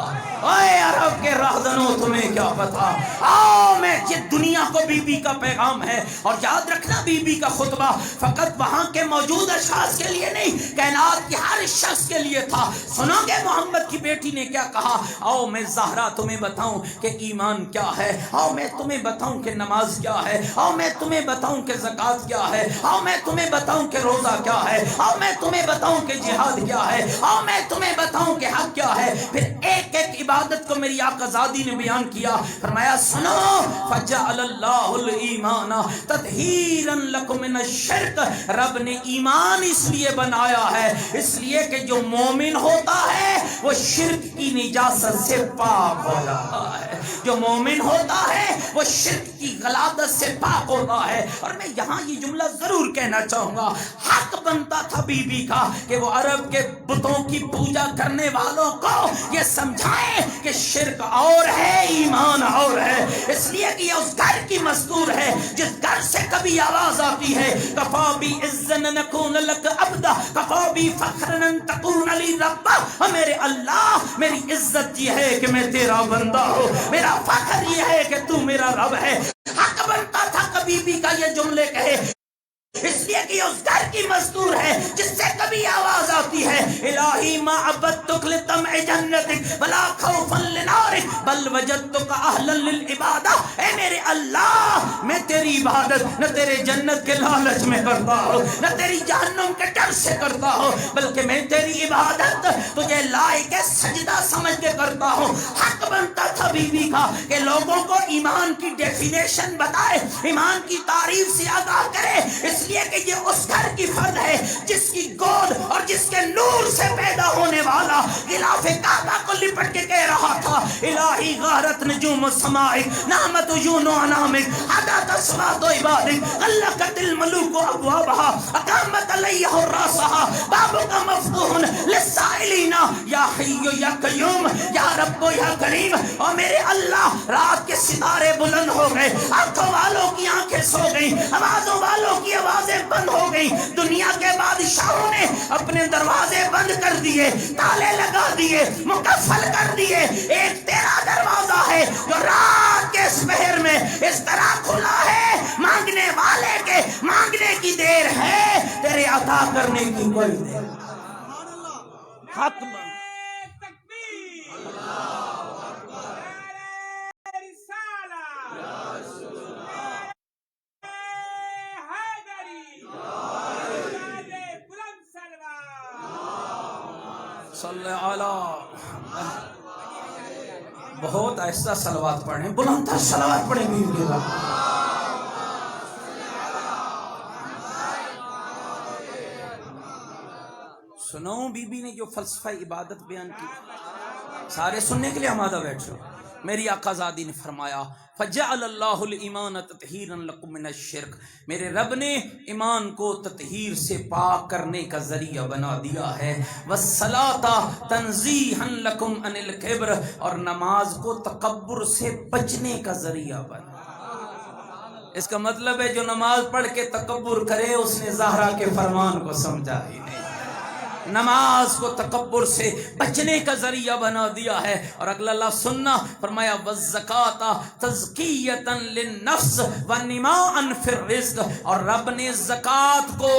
Speaker 2: اے عرب کے راہزنوں تمہیں کیا پتا؟ آؤ میں، یہ دنیا کو بی بی کا پیغام ہے. اور یاد رکھنا بی بی کا خطبہ فقط وہاں کے موجود اشخاص کے لیے نہیں، کائنات کے ہر شخص کے لیے تھا. سنو گے محمد کی بیٹی نے کیا کہا؟ آؤ میں زہرا تمہیں بتاؤں کہ ایمان کیا ہے. آؤ میں تمہیں بتاؤں کہ نماز کیا ہے. آؤ میں تمہیں بتاؤں کہ زکوٰۃ کیا ہے. آؤ میں تمہیں بتاؤں کہ روزہ کیا ہے. آؤ میں تمہیں بتاؤں کہ جہاد کیا ہے. آؤ میں تمہیں بتاؤں کہ حق کیا ہے. پھر ایک ایک عبادت کو میری آقا زادی نے بیان کیا. فرمایا سنو، فجعل اللہ الایمان تطہیرا لکم من الشرک، رب نے ایمان اس لیے بنایا ہے، اس لیے کہ جو مومن ہوتا ہے وہ شرک کی نجاست سے پاک ہو جاتا ہے. جو مومن ہوتا ہے وہ شرک کی غلاظت سے پاک ہوتا ہے. اور میں یہاں یہ جملہ ضرور کہنا چاہوں گا، حق بنتا تھا بی بی کا کہ وہ عرب کے بتوں کی پوجا کرنے والوں کو یہ سمجھائیں کہ شرک اور ہے، ایمان اور ہے. اس لیے کہ یہ اس گھر کی مذکور ہے جس گھر سے کبھی آواز آتی ہے کفا بی عزن نکون لک عبدا کفا بی فخرن تکون لی ربا. میرے اللہ، میری عزت یہ ہے کہ میں تیرا بندہ ہوں، میرا فخر یہ ہے کہ تو میرا رب ہے. حق بنتا تھا کبھی بھی کا یہ جملے کہے، اس لیے کہ اس گھر کی مزدور ہے جس سے کبھی آواز آتی ہے الہی ما عبدتک لطمع جنتک ولا خوفا لنارک بل وجدتک اہلا للعبادہ. اے میرے اللہ، میں تیری عبادت نہ تیرے جنت کے لالچ میں کرتا ہوں، نہ تیری جہنم کے ڈر سے کرتا ہوں، بلکہ میں تیری عبادت تجھے لائق سجدہ سمجھ کے کرتا ہوں. حق بنتا تھا بی بی کا کہ لوگوں کو ایمان کی ڈیفینیشن بتائے، ایمان کی تعریف سے آگاہ کرے. اس لیے کہ یہ اس گھر کی فرد ہے جس کی گود اور جس کے نور سے پیدا ہونے والا غلاف کعبہ کو لپٹ کے کہہ رہا تھا الہی غارت نجوم السمائک نعمت عیون و انامک حدات اصوات و عبادک غلقت الملوک و ابوابها اقامت علیہ الراسها بابک مفتوح للسائلین یا حی یا قیوم یا رب یا کریم. اور میرے اللہ، رات کے ستارے بلند ہو گئے، آنکھوں والوں کی آنکھیں سو گئی، آوازوں والوں کی آوازیں بند ہو گئی. دنیا کے بادشاہوں نے اپنے دروازے بند کر دیے، تالے لگا دیے، مقفل کر دیے. ایک تیرا دروازہ ہے جو رات کے اس پہر میں اس طرح کھلا ہے، مانگنے والے کے مانگنے کی دیر ہے، تیرے عطا کرنے کی کوئی دیر. حق بن صلی علی، بہت ایسا صلوات پڑھیں، بلند تر صلوات پڑھیں بی بی کا. سنو بی بی نے جو فلسفہ عبادت بیان کی، سارے سننے کے لیے آمادہ بیٹھو. میری آقا زادی نے فرمایا فجعل اللہ الایمان تطہیرا لکم من الشرک، میرے رب نے ایمان کو تطہیر سے پاک کرنے کا ذریعہ بنا دیا ہے. والصلاۃ تنزیہا لکم عن الکبر، اور نماز کو تکبر سے بچنے کا ذریعہ بنا. اس کا مطلب ہے جو نماز پڑھ کے تکبر کرے اس نے زہرا کے فرمان کو سمجھا ہی نہیں. نماز کو تکبر سے بچنے کا ذریعہ بنا دیا ہے. اور اگلا لفظ سننا، فرمایا وَالزَّكَاةَ تَزْكِيَّةً لِلنَّفْسِ وَنِمَاءً فِي الرِّزْقِ. اور رب نے زکوٰۃ کو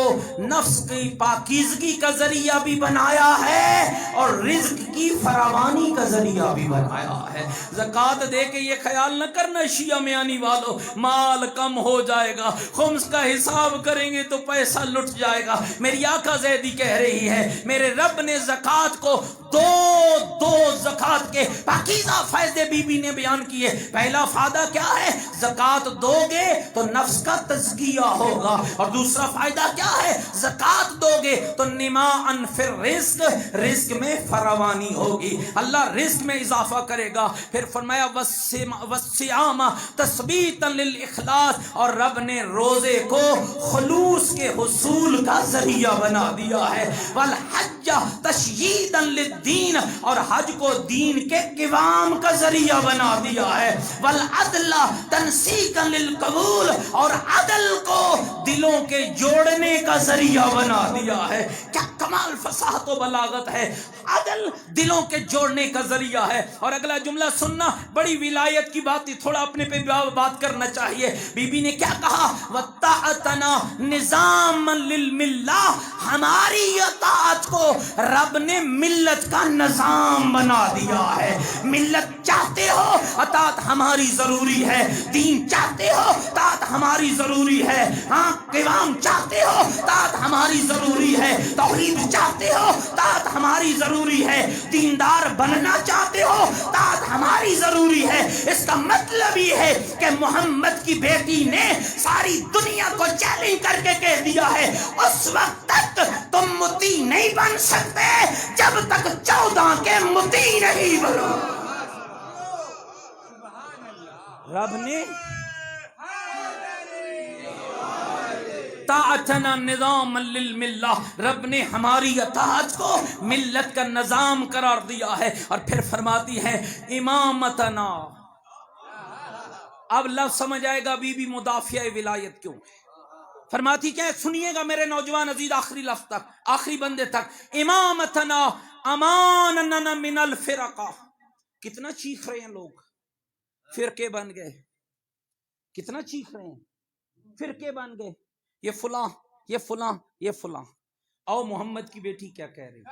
Speaker 2: نفس کی پاکیزگی کا ذریعہ بھی بنایا ہے اور رزق کی فراوانی کا ذریعہ بھی بنایا ہے. زکوٰۃ دے کے یہ خیال نہ کرنا شیعہ میانی والو مال کم ہو جائے گا، خمس کا حساب کریں گے تو پیسہ لٹ جائے گا. میری آقا زیدی کہہ رہی ہے میرے رب نے زکوٰۃ کو دو زکوٰۃ کے پاکیزہ فائدے بی بی نے بیان کیے. پہلا فائدہ کیا ہے؟ زکوٰۃ دو گے تو نفس کا تزکیہ ہوگا. اور دوسرا فائدہ کیا ہے؟ زکوٰۃ دو گے تو نماء فی الرزق، رزق میں فراوانی ہوگی، اللہ رزق میں اضافہ کرے گا. پھر فرمایا والصیام تثبیتا للاخلاص. اور رب نے روزے کو خلوص کے حصول کا ذریعہ بنا دیا ہے. والحج تشییدا للدین. اور حج کو دین کے قوام کا ذریعہ بنا دیا ہے. والعدل تنسیقا للقبول. اور عدل کو دلوں کے جوڑنے کا ذریعہ بنا دیا ہے. کیا کمال فصاحت و بلاغت ہے! عدل دلوں کے جوڑنے کا ذریعہ ہے. اور اگلا جملہ سننا، بڑی ولایت کی بات، تھوڑا اپنے پہ بات کرنا چاہیے. بی بی نے کیا کہا؟ وَطَاعَتَنَا نِظَامًا لِلْمِلَّةِ. ہماری اطاعت کو رب نے ملت کا نظام بنا دیا ہے. ملت چاہتے ہو اطاعت ہماری ضروری ہے، دین چاہتے ہو اطاعت ہماری ضروری ہے، ہاں قوام چاہتے ہو اطاعت ہماری ضروری ہے، توحید چاہتے ہو اطاعت ہماری ضروری ہے، دیندار بننا چاہتے ہو اطاعت ہماری ضروری ہے. اس کا مطلب یہ ہے کہ محمد کی بیٹی نے ساری دنیا کو چیلنج کر کے کہہ دیا ہے اس وقت تک تم مطیع نہیں بن سکتے جب تک 14 کے مطیع نہیں بنو. رب نے طاعتنا نظام للملہ، رب نے ہماری اطاعت کو ملت کا نظام قرار دیا ہے. اور پھر فرماتی ہے امامتنا. اب لفظ سمجھ آئے گا بی بی مدافع ولایت کیوں. فرماتی کیا ہے؟ سنیے گا میرے نوجوان عزیز آخری لفظ تک، آخری بندے تک. امامتنا اماننا من الفرقہ. کتنا چیخ رہے ہیں لوگ، فرقے بن گئے. کتنا چیخ رہے ہیں، فرقے بن گئے، یہ فلاں یہ فلاں یہ فلاں. او محمد کی بیٹی کیا کہہ رہی؟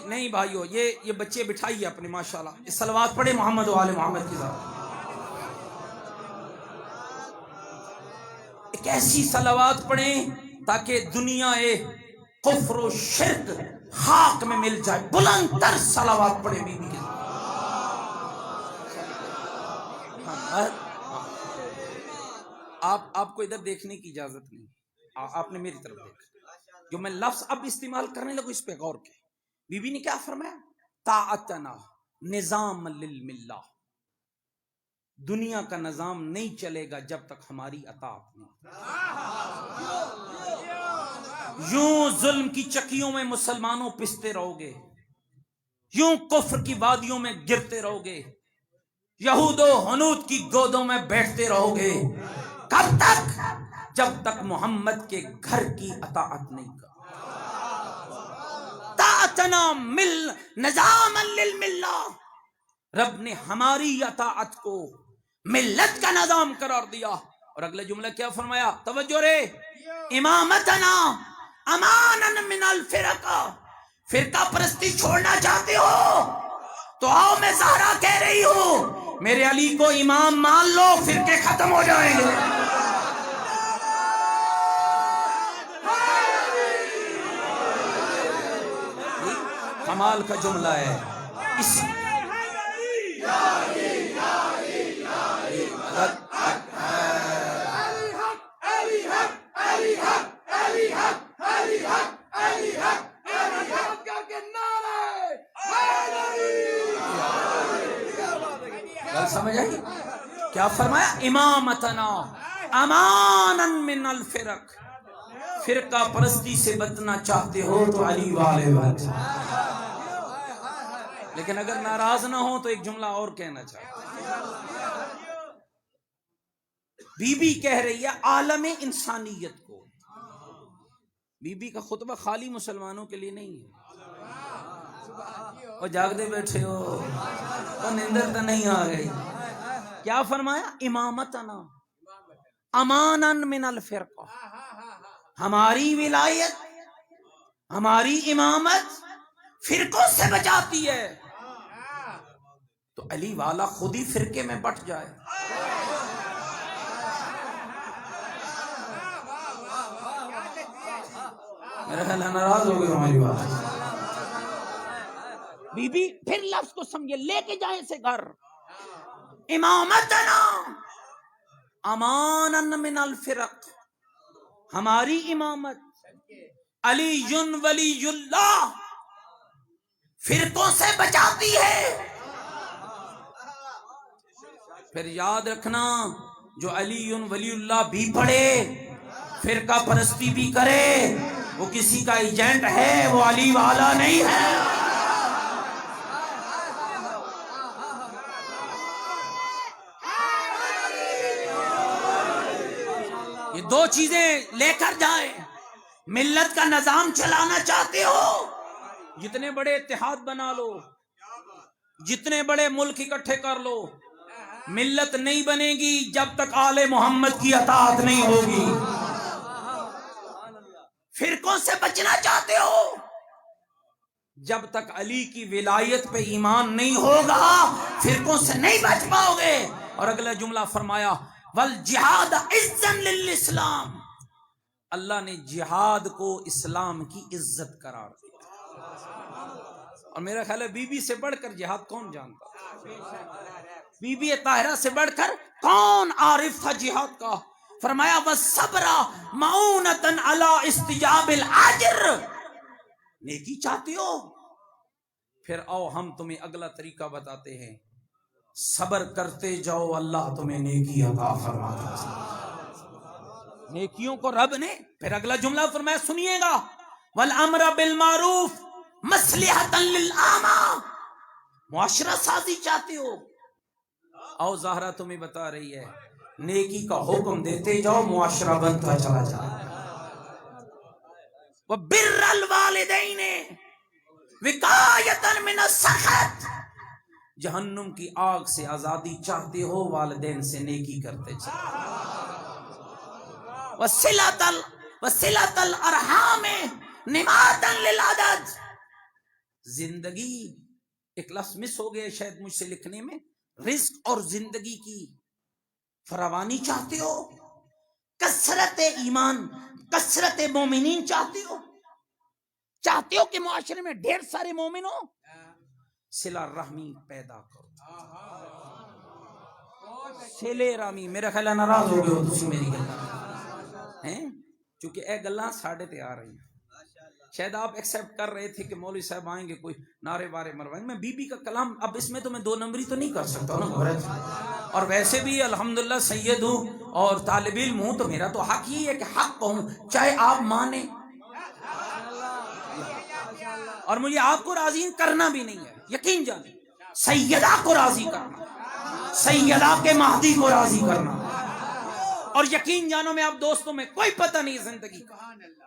Speaker 2: نہیں بھائیو، یہ بچے بٹھائیے اپنے، ماشاءاللہ صلوات پڑھے محمد و آل محمد کی ذات. ایک ایسی صلوات پڑھیں تاکہ دنیا کفر و شرک خاک میں مل جائے. بلند تر صلوات پڑھیں بی بی کے ذات. آپ کو ادھر دیکھنے کی اجازت نہیں، آپ نے میری طرف دیکھا. جو میں لفظ اب استعمال کرنے لگوں اس پہ غور کے. بی بی نے کیا فرمایا؟ طاعتنا نظام للملہ. دنیا کا نظام نہیں چلے گا جب تک ہماری اطاعت نہیں. یوں ظلم کی چکیوں میں مسلمانوں پستے رہو گے، یوں کفر کی وادیوں میں گرتے رہو گے، یہود و ہنود کی گودوں میں بیٹھتے رہو گے. کب تک؟ جب تک محمد کے گھر کی اطاعت نہیں کرو. طاعتنا نظاما للملہ. رب نے ہماری اطاعت کو ملت کا نظام قرار دیا. اور اگلا جملہ کیا فرمایا؟ توجہ رے. امامتنا امانا من الفرقہ. فرقہ پرستی چھوڑنا چاہتے ہو تو آؤ، میں زہرا کہہ رہی ہوں میرے علی کو امام مان لو، فرقے ختم ہو جائیں گے. کمال کا جملہ ہے. اس سمجھ آئی کیا فرمایا؟ امامتنا امانا من الفرق. فرقہ پرستی سے بچنا چاہتے ہو تو علی والے بات. لیکن اگر ناراض نہ ہو تو ایک جملہ اور کہنا چاہتا ہوں. بی بی کہہ رہی ہے عالم انسانیت کو. بی بی کا خطبہ خالی مسلمانوں کے لیے نہیں ہے. اور جاگتے بیٹھے ہو اور نیندر تو نہیں آ گئی. کیا فرمایا؟ امامتنا امانن من الفرقہ، ہماری ولایت، ہماری امامت فرقوں سے بچاتی ہے. تو علی والا خود ہی فرقے میں بٹ جائے. میرا خیال ہے ناراض ہو گئے ہماری بات. بی بی پھر لفظ کو سمجھے، لے کے جائیں سے گھر. امامتنا امانن من الفرق، ہماری امامت علی ولی اللہ فرقوں سے بچاتی ہے. پھر یاد رکھنا جو علی ولی اللہ بھی پڑھے، فرقہ پرستی بھی کرے، وہ کسی کا ایجنٹ ہے، وہ علی والا نہیں ہے. یہ دو چیزیں لے کر جائیں. ملت کا نظام چلانا چاہتے ہو، جتنے بڑے اتحاد بنا لو، جتنے بڑے ملک اکٹھے کر لو، ملت نہیں بنے گی جب تک آل محمد کی اطاعت نہیں ہوگی. فرقوں سے بچنا چاہتے ہو، جب تک علی کی ولایت پہ ایمان نہیں ہوگا فرقوں سے نہیں بچ پاؤ گے. اور اگلا جملہ فرمایا والجہاد عزا للاسلام، اللہ نے جہاد کو اسلام کی عزت قرار دیا. اور میرا خیال ہے بی بی سے بڑھ کر جہاد کون جانتا؟ بی بی طاہرہ سے بڑھ کر کون عارف تھا جہاد کا؟ فرمایا والصبر معونۃ علی استجاب الاجر. نیکی چاہتے ہو؟ پھر آؤ ہم تمہیں اگلا طریقہ بتاتے ہیں. صبر کرتے جاؤ، اللہ تمہیں نیکی عطا فرماتا ہے. نیکیوں کو رب نے پھر اگلا جملہ فرمایا، سنیے گا والامر بالمعروف مصلحۃ للعامہ. معاشرہ سازی چاہتے ہو؟ آؤ زہرا تمہیں بتا رہی ہے، نیکی کا حکم دیتے جاؤ، معاشرہ بنتا چلا جائے. وبر الوالدین وقایۃ من السخط، جہنم کی آگ سے آزادی چاہتے ہو، والدین سے نیکی کرتے چلو. وصلۃ الارحام نماۃ للعدد. زندگی ایک لفظ مس ہو گیا شاید مجھ سے لکھنے میں، رزق اور زندگی کی فراوانی چاہتے ہو، کثرت ایمان، کثرت مومنین چاہتے ہو، چاہتے ہو کہ معاشرے میں ڈھیر سارے مومن ہو، صلہ رحمی پیدا کرو. صلہ رحمی. میرا خیال ہے ناراض ہو گئے ہو تسی میری گلاں ہیں، چونکہ اے گلاں ساڑھے تے آ رہی ہیں. شاید آپ ایکسیپٹ کر رہے تھے کہ مولوی صاحب آئیں گے کوئی نعرے وارے مروائیں. میں بی بی کا کلام اب اس میں تو میں 2 نمبری تو نہیں کر سکتا نا. اور ویسے بھی الحمدللہ سید ہوں اور طالب علم ہوں، تو میرا تو حق ہی ہے کہ حق کہوں چاہے آپ مانیں. اور مجھے آپ کو راضی کرنا بھی نہیں ہے، یقین جانیں. سیدہ کو راضی کرنا، سیدہ کے مہدی کو راضی کرنا. اور یقین جانو میں آپ دوستوں میں کوئی پتہ نہیں زندگی کا،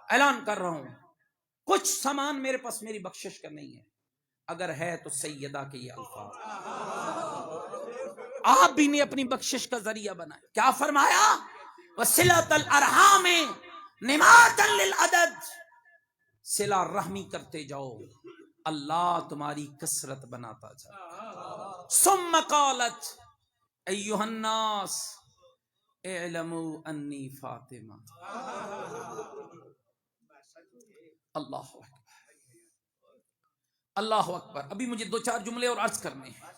Speaker 2: اعلان کر رہا ہوں کچھ سامان میرے پاس میری بخشش کا نہیں ہے، اگر ہے تو سیدہ کے یہ الفاظ آپ بھی نے اپنی بخشش کا ذریعہ بنائے. کیا فرمایا؟ وصلۃ الارحام نماۃ للعدد. صلہ رحمی کرتے جاؤ، اللہ تمہاری کثرت بناتا جائے. ثم قالت ایھا الناس اعلموا انی فاطمہ. اللہ اکبر، اللہ اکبر. ابھی مجھے 2-4 جملے اور عرض کرنے ہیں،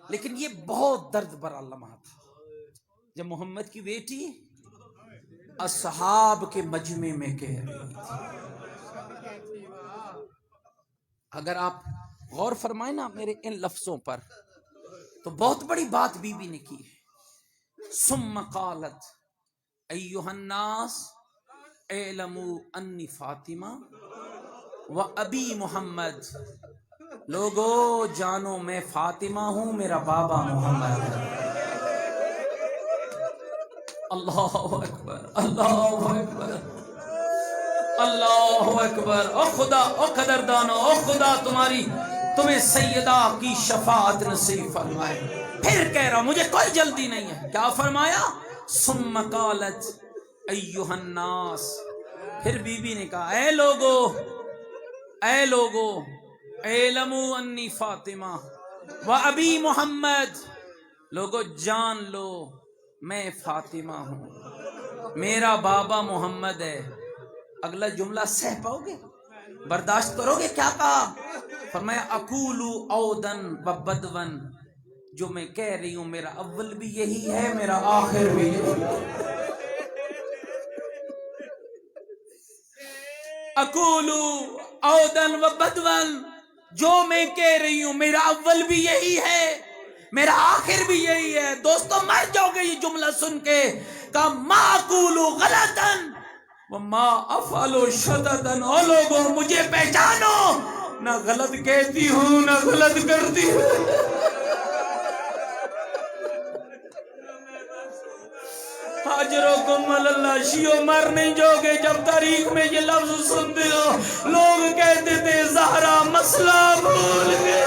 Speaker 2: لیکن یہ بہت درد بھرا لمحہ تھا جب محمد کی بیٹی اصحاب کے مجمع میں کہہ رہی تھی. اگر آپ غور فرمائیں نا میرے ان لفظوں پر تو بہت بڑی بات بی بی نے کی ہے. ثم قالت ایھا الناس اعلموا انی فاطمہ و ابی محمد. لوگو جانو میں فاطمہ ہوں، میرا بابا محمد ہے. اللہ اکبر، اللہ اکبر، اللہ اکبر۔ او خدا، او قدردانو، او خدا تمہیں سیدہ کی شفاعت نصیب فرمائے۔ پھر کہہ رہا ہوں مجھے کوئی جلدی نہیں ہے، کیا فرمایا؟ ثم قالت ایھا الناس، پھر بی بی نے کہا اے لوگو، اے لوگو، اعلموا انی فاطمہ و ابی محمد، لوگو جان لو میں فاطمہ ہوں، میرا بابا محمد ہے۔ اگلا جملہ سہ پاؤ گے، برداشت کرو گے؟ کیا کہا؟ فرمایا اقولو اودن و بدون، جو میں کہہ رہی ہوں میرا اول بھی یہی ہے، میرا آخر بھی یہی ہے۔ اقولو اودن و بدون، جو میں کہہ رہی ہوں میرا اول بھی یہی ہے، میرا آخر بھی یہی ہے۔ دوستو مر جاؤ گے یہ جملہ سن کے۔ کہا ما اقولو غلطن وما افعلو شددن، او لوگوں مجھے پہچانو، نہ غلط کہتی ہوں نہ غلط کرتی ہوں۔ حاجرکم اللہ، شیعو مر نہیں جاؤ گے جب تاریخ میں یہ لفظ سنتے ہو۔ لوگ کہتے تھے زہرا مسئلہ بھول گئے۔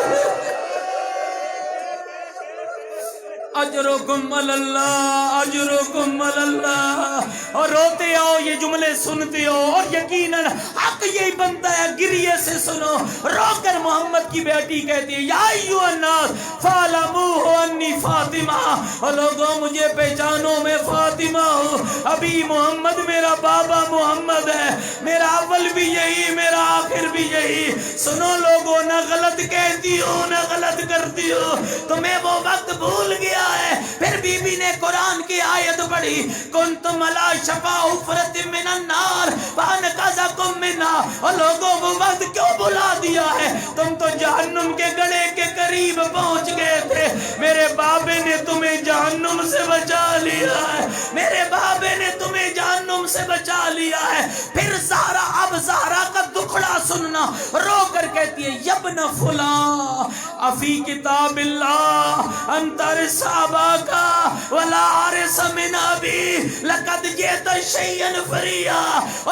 Speaker 2: اجرکم اللہ، اجرکم اللہ، اور روتے ہو یہ جملے سنتے ہو، اور یقیناً حق یہی بنتا ہے گریے سے سنو۔ رو کر محمد کی بیٹی کہتی ہے یا ایھا الناس فاعلموا انی فاطمہ، اور لوگوں مجھے پہچانو میں فاطمہ ہوں، ابھی محمد میرا بابا محمد ہے، میرا اول بھی یہی میرا آخر بھی یہی۔ سنو لوگوں، نہ غلط کہتی ہوں نہ غلط کرتی ہوں، تمہیں وہ وقت بھول گیا ہے۔ پھر بی بی نے قرآن کی آیت پڑھی، کنتم علی شفا حفرۃ من النار فانقذکم منہا، اور لوگوں وہ وقت کیوں بلا دیا ہے؟ تم تو جہنم کے گڑھے کے قریب پہنچ گئے تھے، میرے بابے نے تمہیں جہنم سے بچا لیا ہے، میرے بابے نے تمہیں جہنم سے بچا لیا ہے۔ پھر زہرا، اب زہرا کا دکھڑا سننا، رو کر کہتی ہے یبن فلاں افی کتاب اللہ انت رساباکا ولا عرس من ابی لقد جئت شیئا فریا،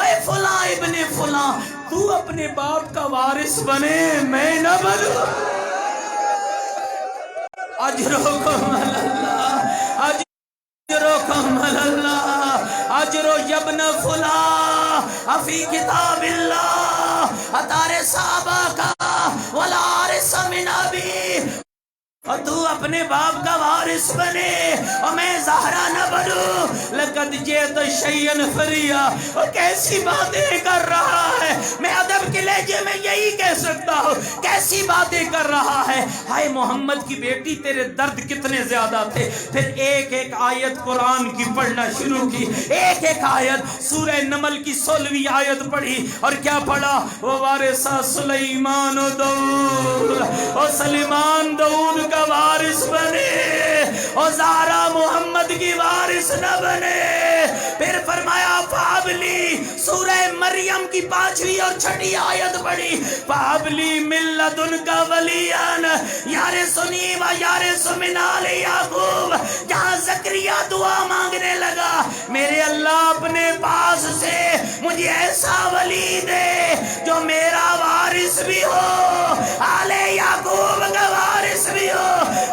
Speaker 2: اے فلاں ابن فلاں، تو اپنے باپ کا وارث بنے، میں نہ بنوں۔ اجرکم اللہ، اجرکم اللہ، اجرو یبن فلاں افی کتاب اللہ اتار صحابہ کا ولا عرس من ابی، اور تو اپنے باپ کا وارث بنے اور میں زہرا نہ بنوں۔ لقد جئت شیئا فریا، اور کیسی باتیں کر رہا ہے، میں ادب کے لہجے میں یہی کہہ سکتا ہوں، کیسی باتیں کر رہا ہے۔ ہائے محمد کی بیٹی تیرے درد کتنے زیادہ تھے۔ پھر ایک ایک آیت قرآن کی پڑھنا شروع کی، ایک ایک آیت، سورہ نمل کی 16ویں آیت پڑھی، اور کیا پڑھا؟ ووارثا سلیمان و داؤد، اور سلیمان داؤد کا وارث بنے، اور زہرا محمد کی وارث نہ بنے۔ پھر فرمایا فابلی، سورہ مریم کی 5ویں اور 6ٹھی آیت پڑھی، فابلی من لدنک ولیان یارثنی و یارث من آل یعقوب، جہاں زکریا دعا مانگنے لگا، میرے اللہ اپنے پاس سے مجھے ایسا ولی دے جو میرا وارث بھی ہو، آل یعقوب کا وارث بھی ہو۔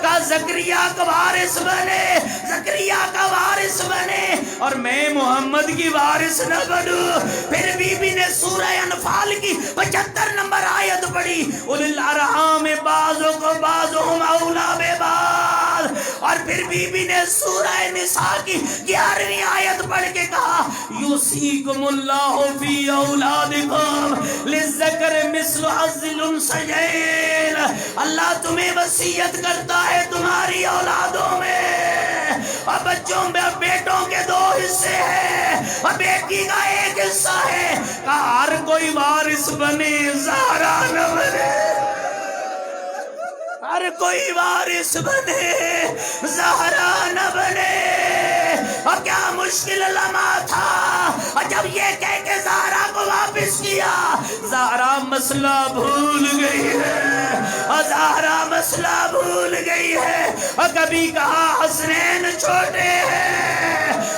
Speaker 2: کا زکریا کا وارث بنے، زکریا کا وارث بنے، اور میں محمد کی وارث نہ بنوں۔ پھر بی بی نے سورہ انفال کی 75 نمبر آیت پڑھی، اولی الارحام بعضکم بعضهم اولی ببعض، اور پھر بی بی نے سورہ نساء کی 11ویں آیت پڑھ کے کہا یوصیکم اللہ فی اولادکم للذکر مثل حظ الانثیین، اللہ تمہیں وصیت کرتا ہے تمہاری اولادوں میں، اور بچوں میں بیٹوں کے 2 حصے ہیں اور بیٹی کا 1 حصہ ہے، کہ ہر کوئی وارث بنے، زہرا نہ بنے، ہر کوئی وارث بنے، زہرا نہ بنے۔ اور کیا مشکل لمحہ تھا، اور جب یہ کہہ کے زہرا کو واپس کیا، زہرا مسئلہ بھول گئی ہے، اور زہرا مسئلہ بھول گئی ہے، اور کبھی کہا حسنین چھوٹے ہیں،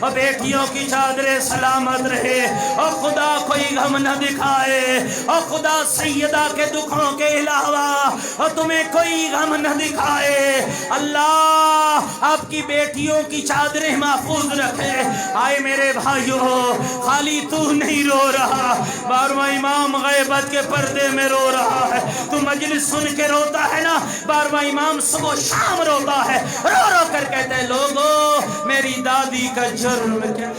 Speaker 2: اور بیٹیوں کی چادریں سلامت رہے، اور خدا کوئی غم نہ دکھائے، اور خدا سیدہ کے دکھوں کے علاوہ اور تمہیں کوئی غم نہ دکھائے۔ اللہ آپ کی بیٹیوں کی چادریں محفوظ رکھے۔ آئے میرے بھائیوں، خالی تو نہیں رو رہا، 12واں امام غیبت کے پردے میں رو رہا ہے۔ تو مجلس سن کے روتا ہے نا، 12واں امام صبح و شام روتا ہے، رو رو کر کہتا ہے لوگو میری دادی کا جرم کیا۔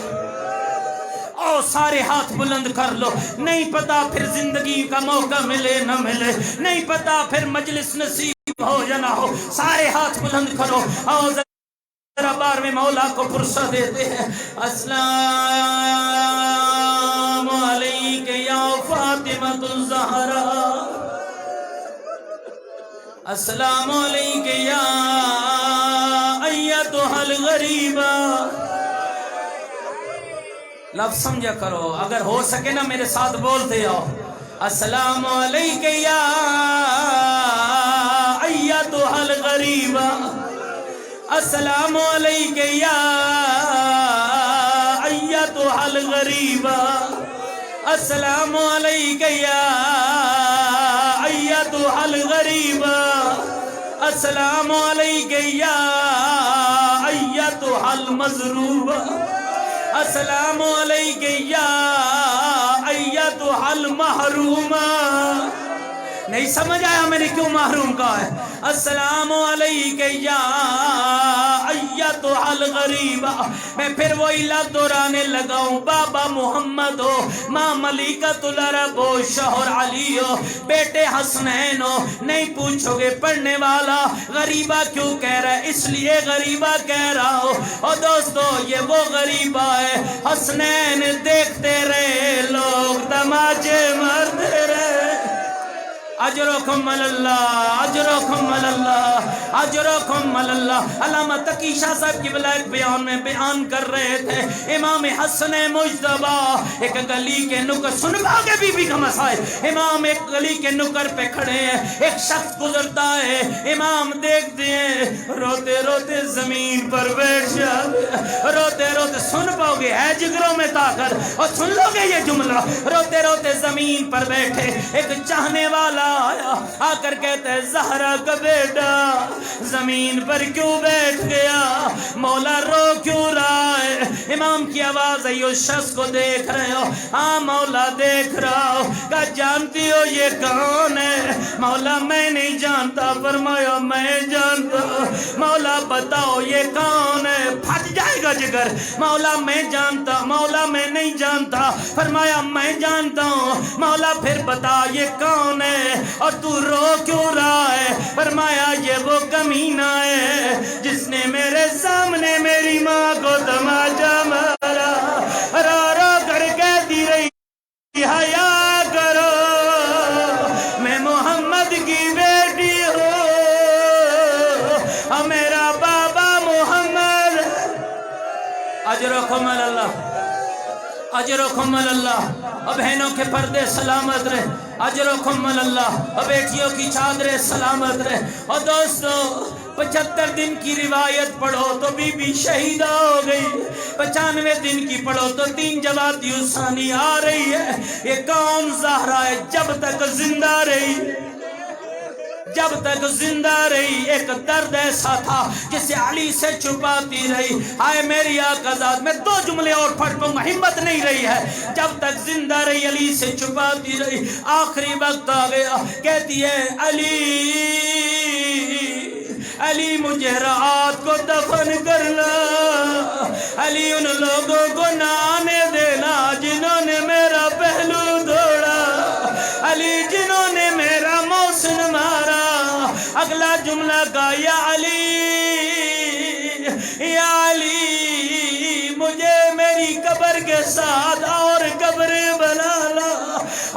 Speaker 2: او سارے ہاتھ بلند کر لو، نہیں پتا پھر زندگی کا موقع ملے نہ ملے، نہیں پتا پھر مجلس نصیب ہو یا نہ ہو، سارے ہاتھ بلند کرو۔ او ذرا بار میں مولا کو فرصت دیتے ہیں۔ السلام علیک یا فاطمۃ الزہرا، السلام علیک یا ایتھا الغریبہ۔ لفظ سمجھا کرو، اگر ہو سکے نا میرے ساتھ بولتے ہو، السلام علیک یا ایتھا الغریبہ، السلام علیک یا ایتھا الغریبہ، السلام علیک یا ایتھا الغریبہ، السلام علیک یا ایتھا المظلومہ، السلام علیک یا ایتھا المحرومہ۔ نہیں سمجھ آیا میں نے کیوں محروم کہا ہے؟ السلام علیک یا ایتھا الغریبہ۔ میں پھر وہی لفظ دہرانے لگا ہوں، بابا محمد ہو، ماں ملیکۃ العرب ہو، شوہر علی ہو، بیٹے حسنین ہو، نہیں پوچھو گے پڑھنے والا غریبہ کیوں کہہ رہا ہے، اس لیے غریبہ کہہ رہا ہو۔ اور دوستو یہ وہ غریبہ ہے، حسنین دیکھتے رہے لوگ تماچے مارتے رہے۔ اجرکم اللہ، اجرکم اللہ، اجرکم اللہ۔ علامہ تقی شاہ صاحب کی بلائک بیان میں بیان کر رہے تھے، امام حسن مجتبیٰ ایک گلی کے نکر، سن پاؤ گے بی بی کا مسائل، امام ایک گلی کے نکر پہ کھڑے ہیں، ایک شخص گزرتا ہے، امام دیکھتے ہیں، روتے روتے زمین پر بیٹھ جاتے، روتے روتے، سن پاؤ گے، ہے جگروں میں طاقت، اور سن لو گے یہ جملہ، روتے روتے زمین پر بیٹھے، ایک چاہنے والا آیا، آ کر کہتا ہے زہرا کا بیٹا زمین پر کیوں بیٹھ گیا، مولا رو کیوں رہا ہے؟ امام کی آواز ہے، اس شخص کو دیکھ رہے ہو؟ ہاں مولا دیکھ رہا ہو۔ کہا جانتی ہو یہ کون ہے؟ مولا میں نہیں جانتا۔ فرمایا میں جانتا ہوں۔ مولا بتاؤ یہ کون ہے؟ پھٹ جائے گا جگر۔ مولا میں جانتا، مولا میں نہیں جانتا۔ فرمایا میں جانتا ہوں۔ مولا پھر بتا یہ کون ہے اور تو رو کیوں رہا ہے؟ فرمایا یہ وہ کمینہ ہے جس نے میرے سامنے میری ماں کو تماچا مارا، رو رو کر کہتی رہی حیا کرو میں محمد کی بیٹی ہوں اور میرا بابا محمد۔ اجرکم اللہ، اجرکم اللہ۔ اور بہنوں کے پردے سلامت رہے، اجرکم اللہ۔ اور بیٹیوں کی چادریں سلامت رہے۔ اور دوستو 75 دن کی روایت پڑھو تو بی بی شہیدہ ہو گئی، 95 دن کی پڑھو تو 3 جمادی الثانی آ رہی ہے۔ یہ کون زہرا ہے؟ جب تک زندہ رہی، جب تک زندہ رہی ایک درد ایسا تھا جسے علی سے چھپاتی رہی۔ آئے میری آقا ذات، میں 2 جملے اور پڑھ پاؤں، ہمت نہیں رہی ہے۔ جب تک زندہ رہی علی سے چھپاتی رہی، آخری وقت آ گیا، کہتی ہے علی علی مجھے رات کو دفن کرنا، علی ان لوگوں کو نہ آنے دینا جنہوں نے میرا پہلو دھوڑا، علی جنہوں نے میرا محسن مارا۔ اگلا جملہ کا یا علی مجھے میری قبر کے ساتھ اور قبر بنا لا۔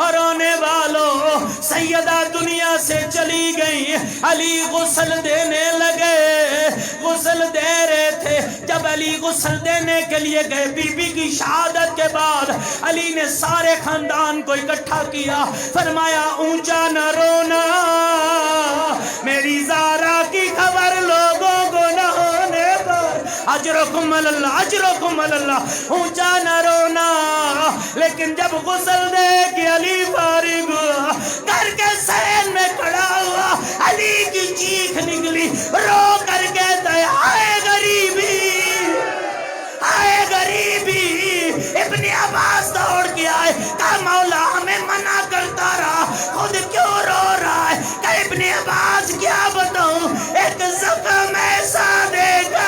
Speaker 2: اور رونے والوں سیدہ دنیا سے چلی گئی، علی غسل دینے لگے، غسل دے رہے تھے۔ جب علی غسل دینے کے لیے گئے، بی بی کی شہادت کے بعد علی نے سارے خاندان کو اکٹھا کیا، فرمایا اونچا نہ رونا، میری زہرا کی خبر لوگوں کو نہ ہونے پر۔ اجر اجرکم اللہ اجرکم اللہ، اونچا نہ رونا۔ لیکن جب غسل دے کے علی فارغ ہوا، کر کے سین میں کھڑا ہوا، علی کی چیخ نکلی، رو کر کہتا ہے ہائے غریبی، ہائے غریبی۔ ابن عباس دوڑ کے آئے، کہا مولا ہمیں منع کرتا رہا، خود کیوں رو رہا ہے؟ کہ ابن عباس کیا بتاؤں، ایک زخم ایسا دیکھا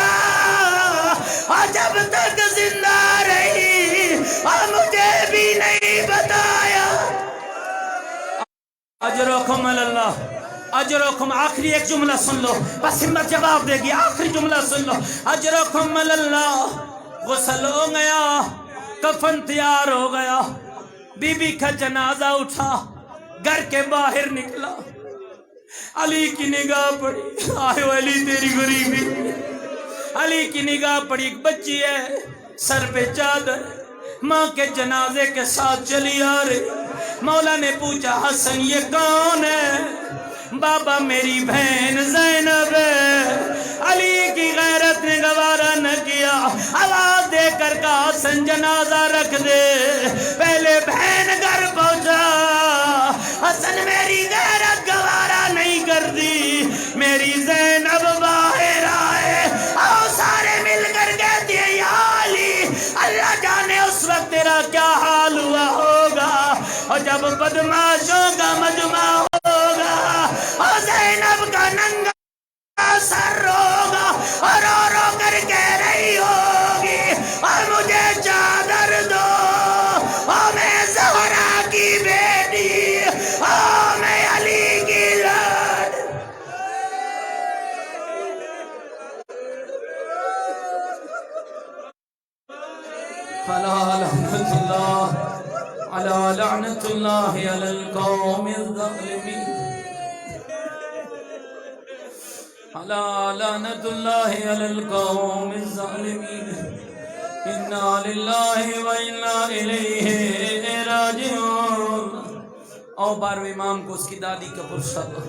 Speaker 2: اور جب تک زندہ رہی اور مجھے بھی نہیں بتایا۔ اجرکم اللہ اجرکم، آخری ایک جملہ سن لو، بس ہمت جواب دے گی، آخری جملہ سن لو۔ اجرکم اللہ، غسل ہو گیا، کفن تیار ہو گیا، بی بی کا جنازہ اٹھا، گھر کے باہر نکلا، علی کی نگاہ پڑی، آئے علی تیری غریبی۔ علی کی نگاہ پڑی، ایک بچی ہے، سر پہ چادر، ماں کے جنازے کے ساتھ چلی آ رہی۔ مولا نے پوچھا حسن یہ کون ہے؟ بابا میری بہن زینب ہے۔ علی کی غیرت نے گوارا نہ کیا، آواز دے کر کہا حسن جنازہ رکھ دے۔ پہلے بہن گھر پہنچا، حسن میری غیرت گوارا نہیں کرتی، میری زینب باہر آئے، آؤ سارے مل کر کہتے ہیں یا علی، اللہ جانے اس وقت تیرا کیا حال ہوا ہوگا، اور جب بدماشوں کا مجمع ہوگا اور زینب کا ننگا سر ہوگا اور رو رو کر کہہ رہی ہوگی اور مجھے چادر دو، اور میں زہرا کی بیٹی، اور میں علی کی لاڈ۔ لعنت اللہ علی لعنت اللہ علی القوم الظالمین، علی لعنت اللہ علی القوم الظالمین، انا للہ و انا الیہ راجعون۔ اور 12ویں امام کو اس کی دادی کا پرسہ دو،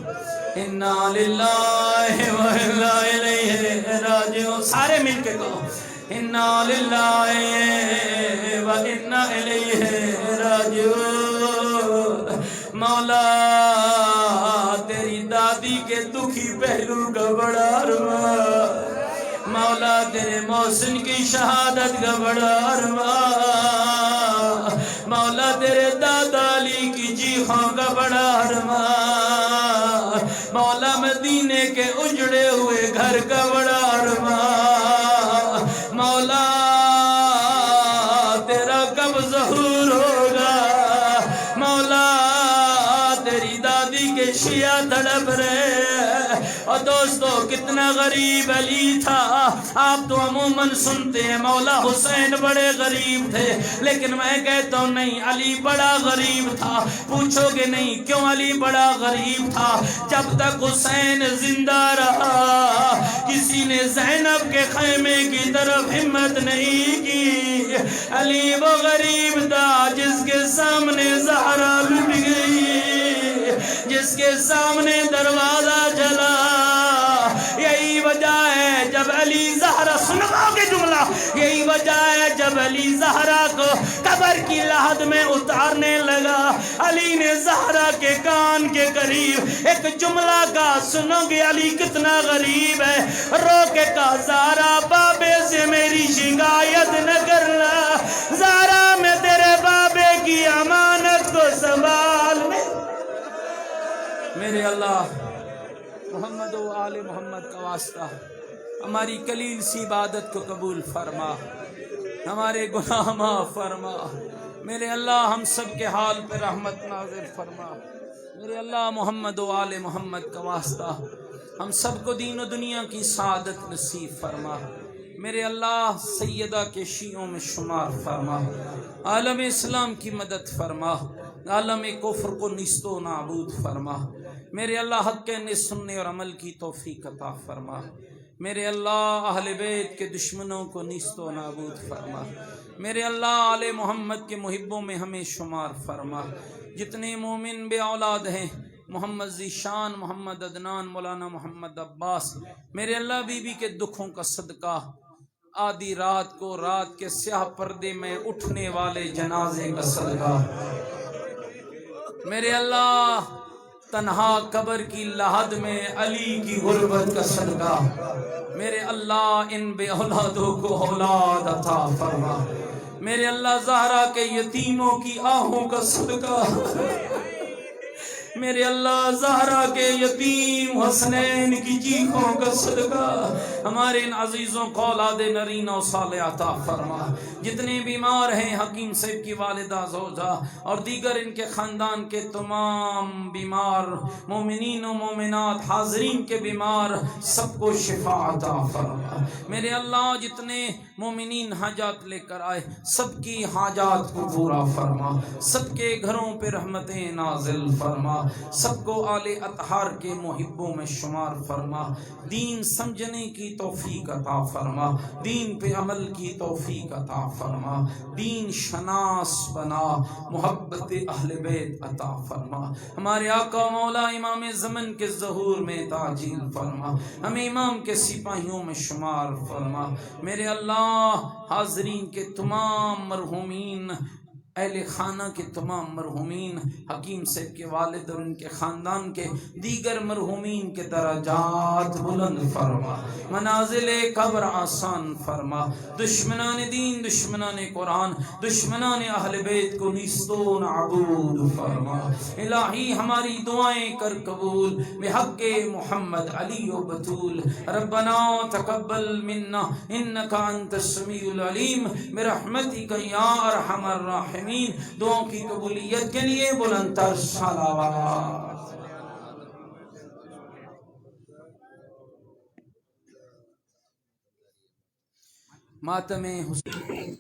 Speaker 2: انا للہ و انا الیہ راجعون، سارے مل کے کہو انا للہ و انا الیہ راجعون۔ مولا تیری دادی کے دکھی پہلو کا بڑا ارمان، مولا تیرے محسن کی شہادت کا بڑا ارمان، مولا تیرے دادا علی کی چیخوں کا بڑا ارمان، مولا مدینے کے اجڑے ہوئے گھر کا بڑا ارمان، مولا تیرا کب ظہور ہوگا، مولا تیری دادی کے شیعہ تڑپ رہے۔ اور دوستو کتنا غریب علی تھا، آپ تو عموماً سنتے ہیں مولا حسین بڑے غریب تھے، لیکن میں کہتا ہوں نہیں، علی بڑا غریب تھا۔ پوچھو گے نہیں کیوں علی بڑا غریب تھا؟ جب تک حسین زندہ رہا کسی نے زینب کے خیمے کی طرف ہمت نہیں کی۔ علی وہ غریب تھا جس کے سامنے زہرا لٹ گئی، جس کے سامنے دروازہ جلا۔ یہی وجہ ہے جب علی زہرا، سنو گے جملہ، یہی وجہ ہے جب علی زہرا کو قبر کی لحد میں اتارنے لگا، علی نے زہرا کے کان کے قریب ایک جملہ کہا، سنو گے علی کتنا غریب ہے، رو کے کہا زہرا بابے سے میری شکایت نہ کرنا، زہرا میں تیرے بابے کی امانت کو سنبھال لے۔ میرے اللہ محمد و آل محمد کا واسطہ ہماری قلیل سی عبادت کو قبول فرما، ہمارے گناہ معاف فرما، میرے اللہ ہم سب کے حال پہ رحمت نازل فرما، میرے اللہ محمد و آل محمد کا واسطہ ہم سب کو دین و دنیا کی سعادت نصیب فرما، میرے اللہ سیدہ کے شیعوں میں شمار فرما، عالم اسلام کی مدد فرما، عالم کفر کو نیست و نابود فرما، میرے اللہ حق کے سننے اور عمل کی توفیق عطا فرما، میرے اللہ اہل بیت کے دشمنوں کو نیست و نابود فرما، میرے اللہ آل محمد کے محبوں میں ہمیں شمار فرما، جتنے مومن بے اولاد ہیں، محمد ذیشان، محمد عدنان، مولانا محمد عباس، میرے اللہ بی بی کے دکھوں کا صدقہ آدھی رات کو رات کے سیاہ پردے میں اٹھنے والے جنازے کا صدقہ، میرے اللہ تنہا قبر کی لحد میں علی کی غربت کا صدقہ، میرے اللہ ان بے اولادوں کو اولاد عطا فرما، میرے اللہ زہرا کے یتیموں کی آہوں کا صدقہ، میرے اللہ زہرا کے یتیم حسنین کی چیخوں کا صدقہ ہمارے ان عزیزوں کو اولاد نرین و صالح عطا فرما، جتنے بیمار ہیں حکیم صاحب کی والدہ زوجہ اور دیگر ان کے خاندان کے تمام بیمار مومنین و مومنات حاضرین کے بیمار سب کو شفا عطا فرما، میرے اللہ جتنے مومنین حاجات لے کر آئے سب کی حاجات کو پورا فرما، سب کے گھروں پہ رحمتیں نازل فرما، سب کو آل اطہار کے محبوں میں شمار فرما، دین سمجھنے کی توفیق عطا فرما، دین پہ عمل کی توفیق عطا فرما، دین شناس بنا، محبت اہل بیت عطا فرما، ہمارے آقا مولا امام زمن کے ظہور میں تعجیل فرما، ہمیں امام کے سپاہیوں میں شمار فرما، میرے اللہ حاضرین کے تمام مرحومین اہل خانہ کے تمام مرحومین حکیم صاحب کے والد اور ان کے خاندان کے دیگر مرحومین کے درجات بلند فرما، منازل قبر آسان فرما، دشمنان دین دشمنان قرآن دشمنان اہل بیت کو نیست و نابود فرما، الہی ہماری دعائیں کر قبول بحق محمد علی و بطول، ربنا تقبل منا انک انت السمیع العلیم برحمتک یا ارحم الراحمین، دعاؤں کی قبولیت کے لیے بلند تر صلوات۔ ماتم حسین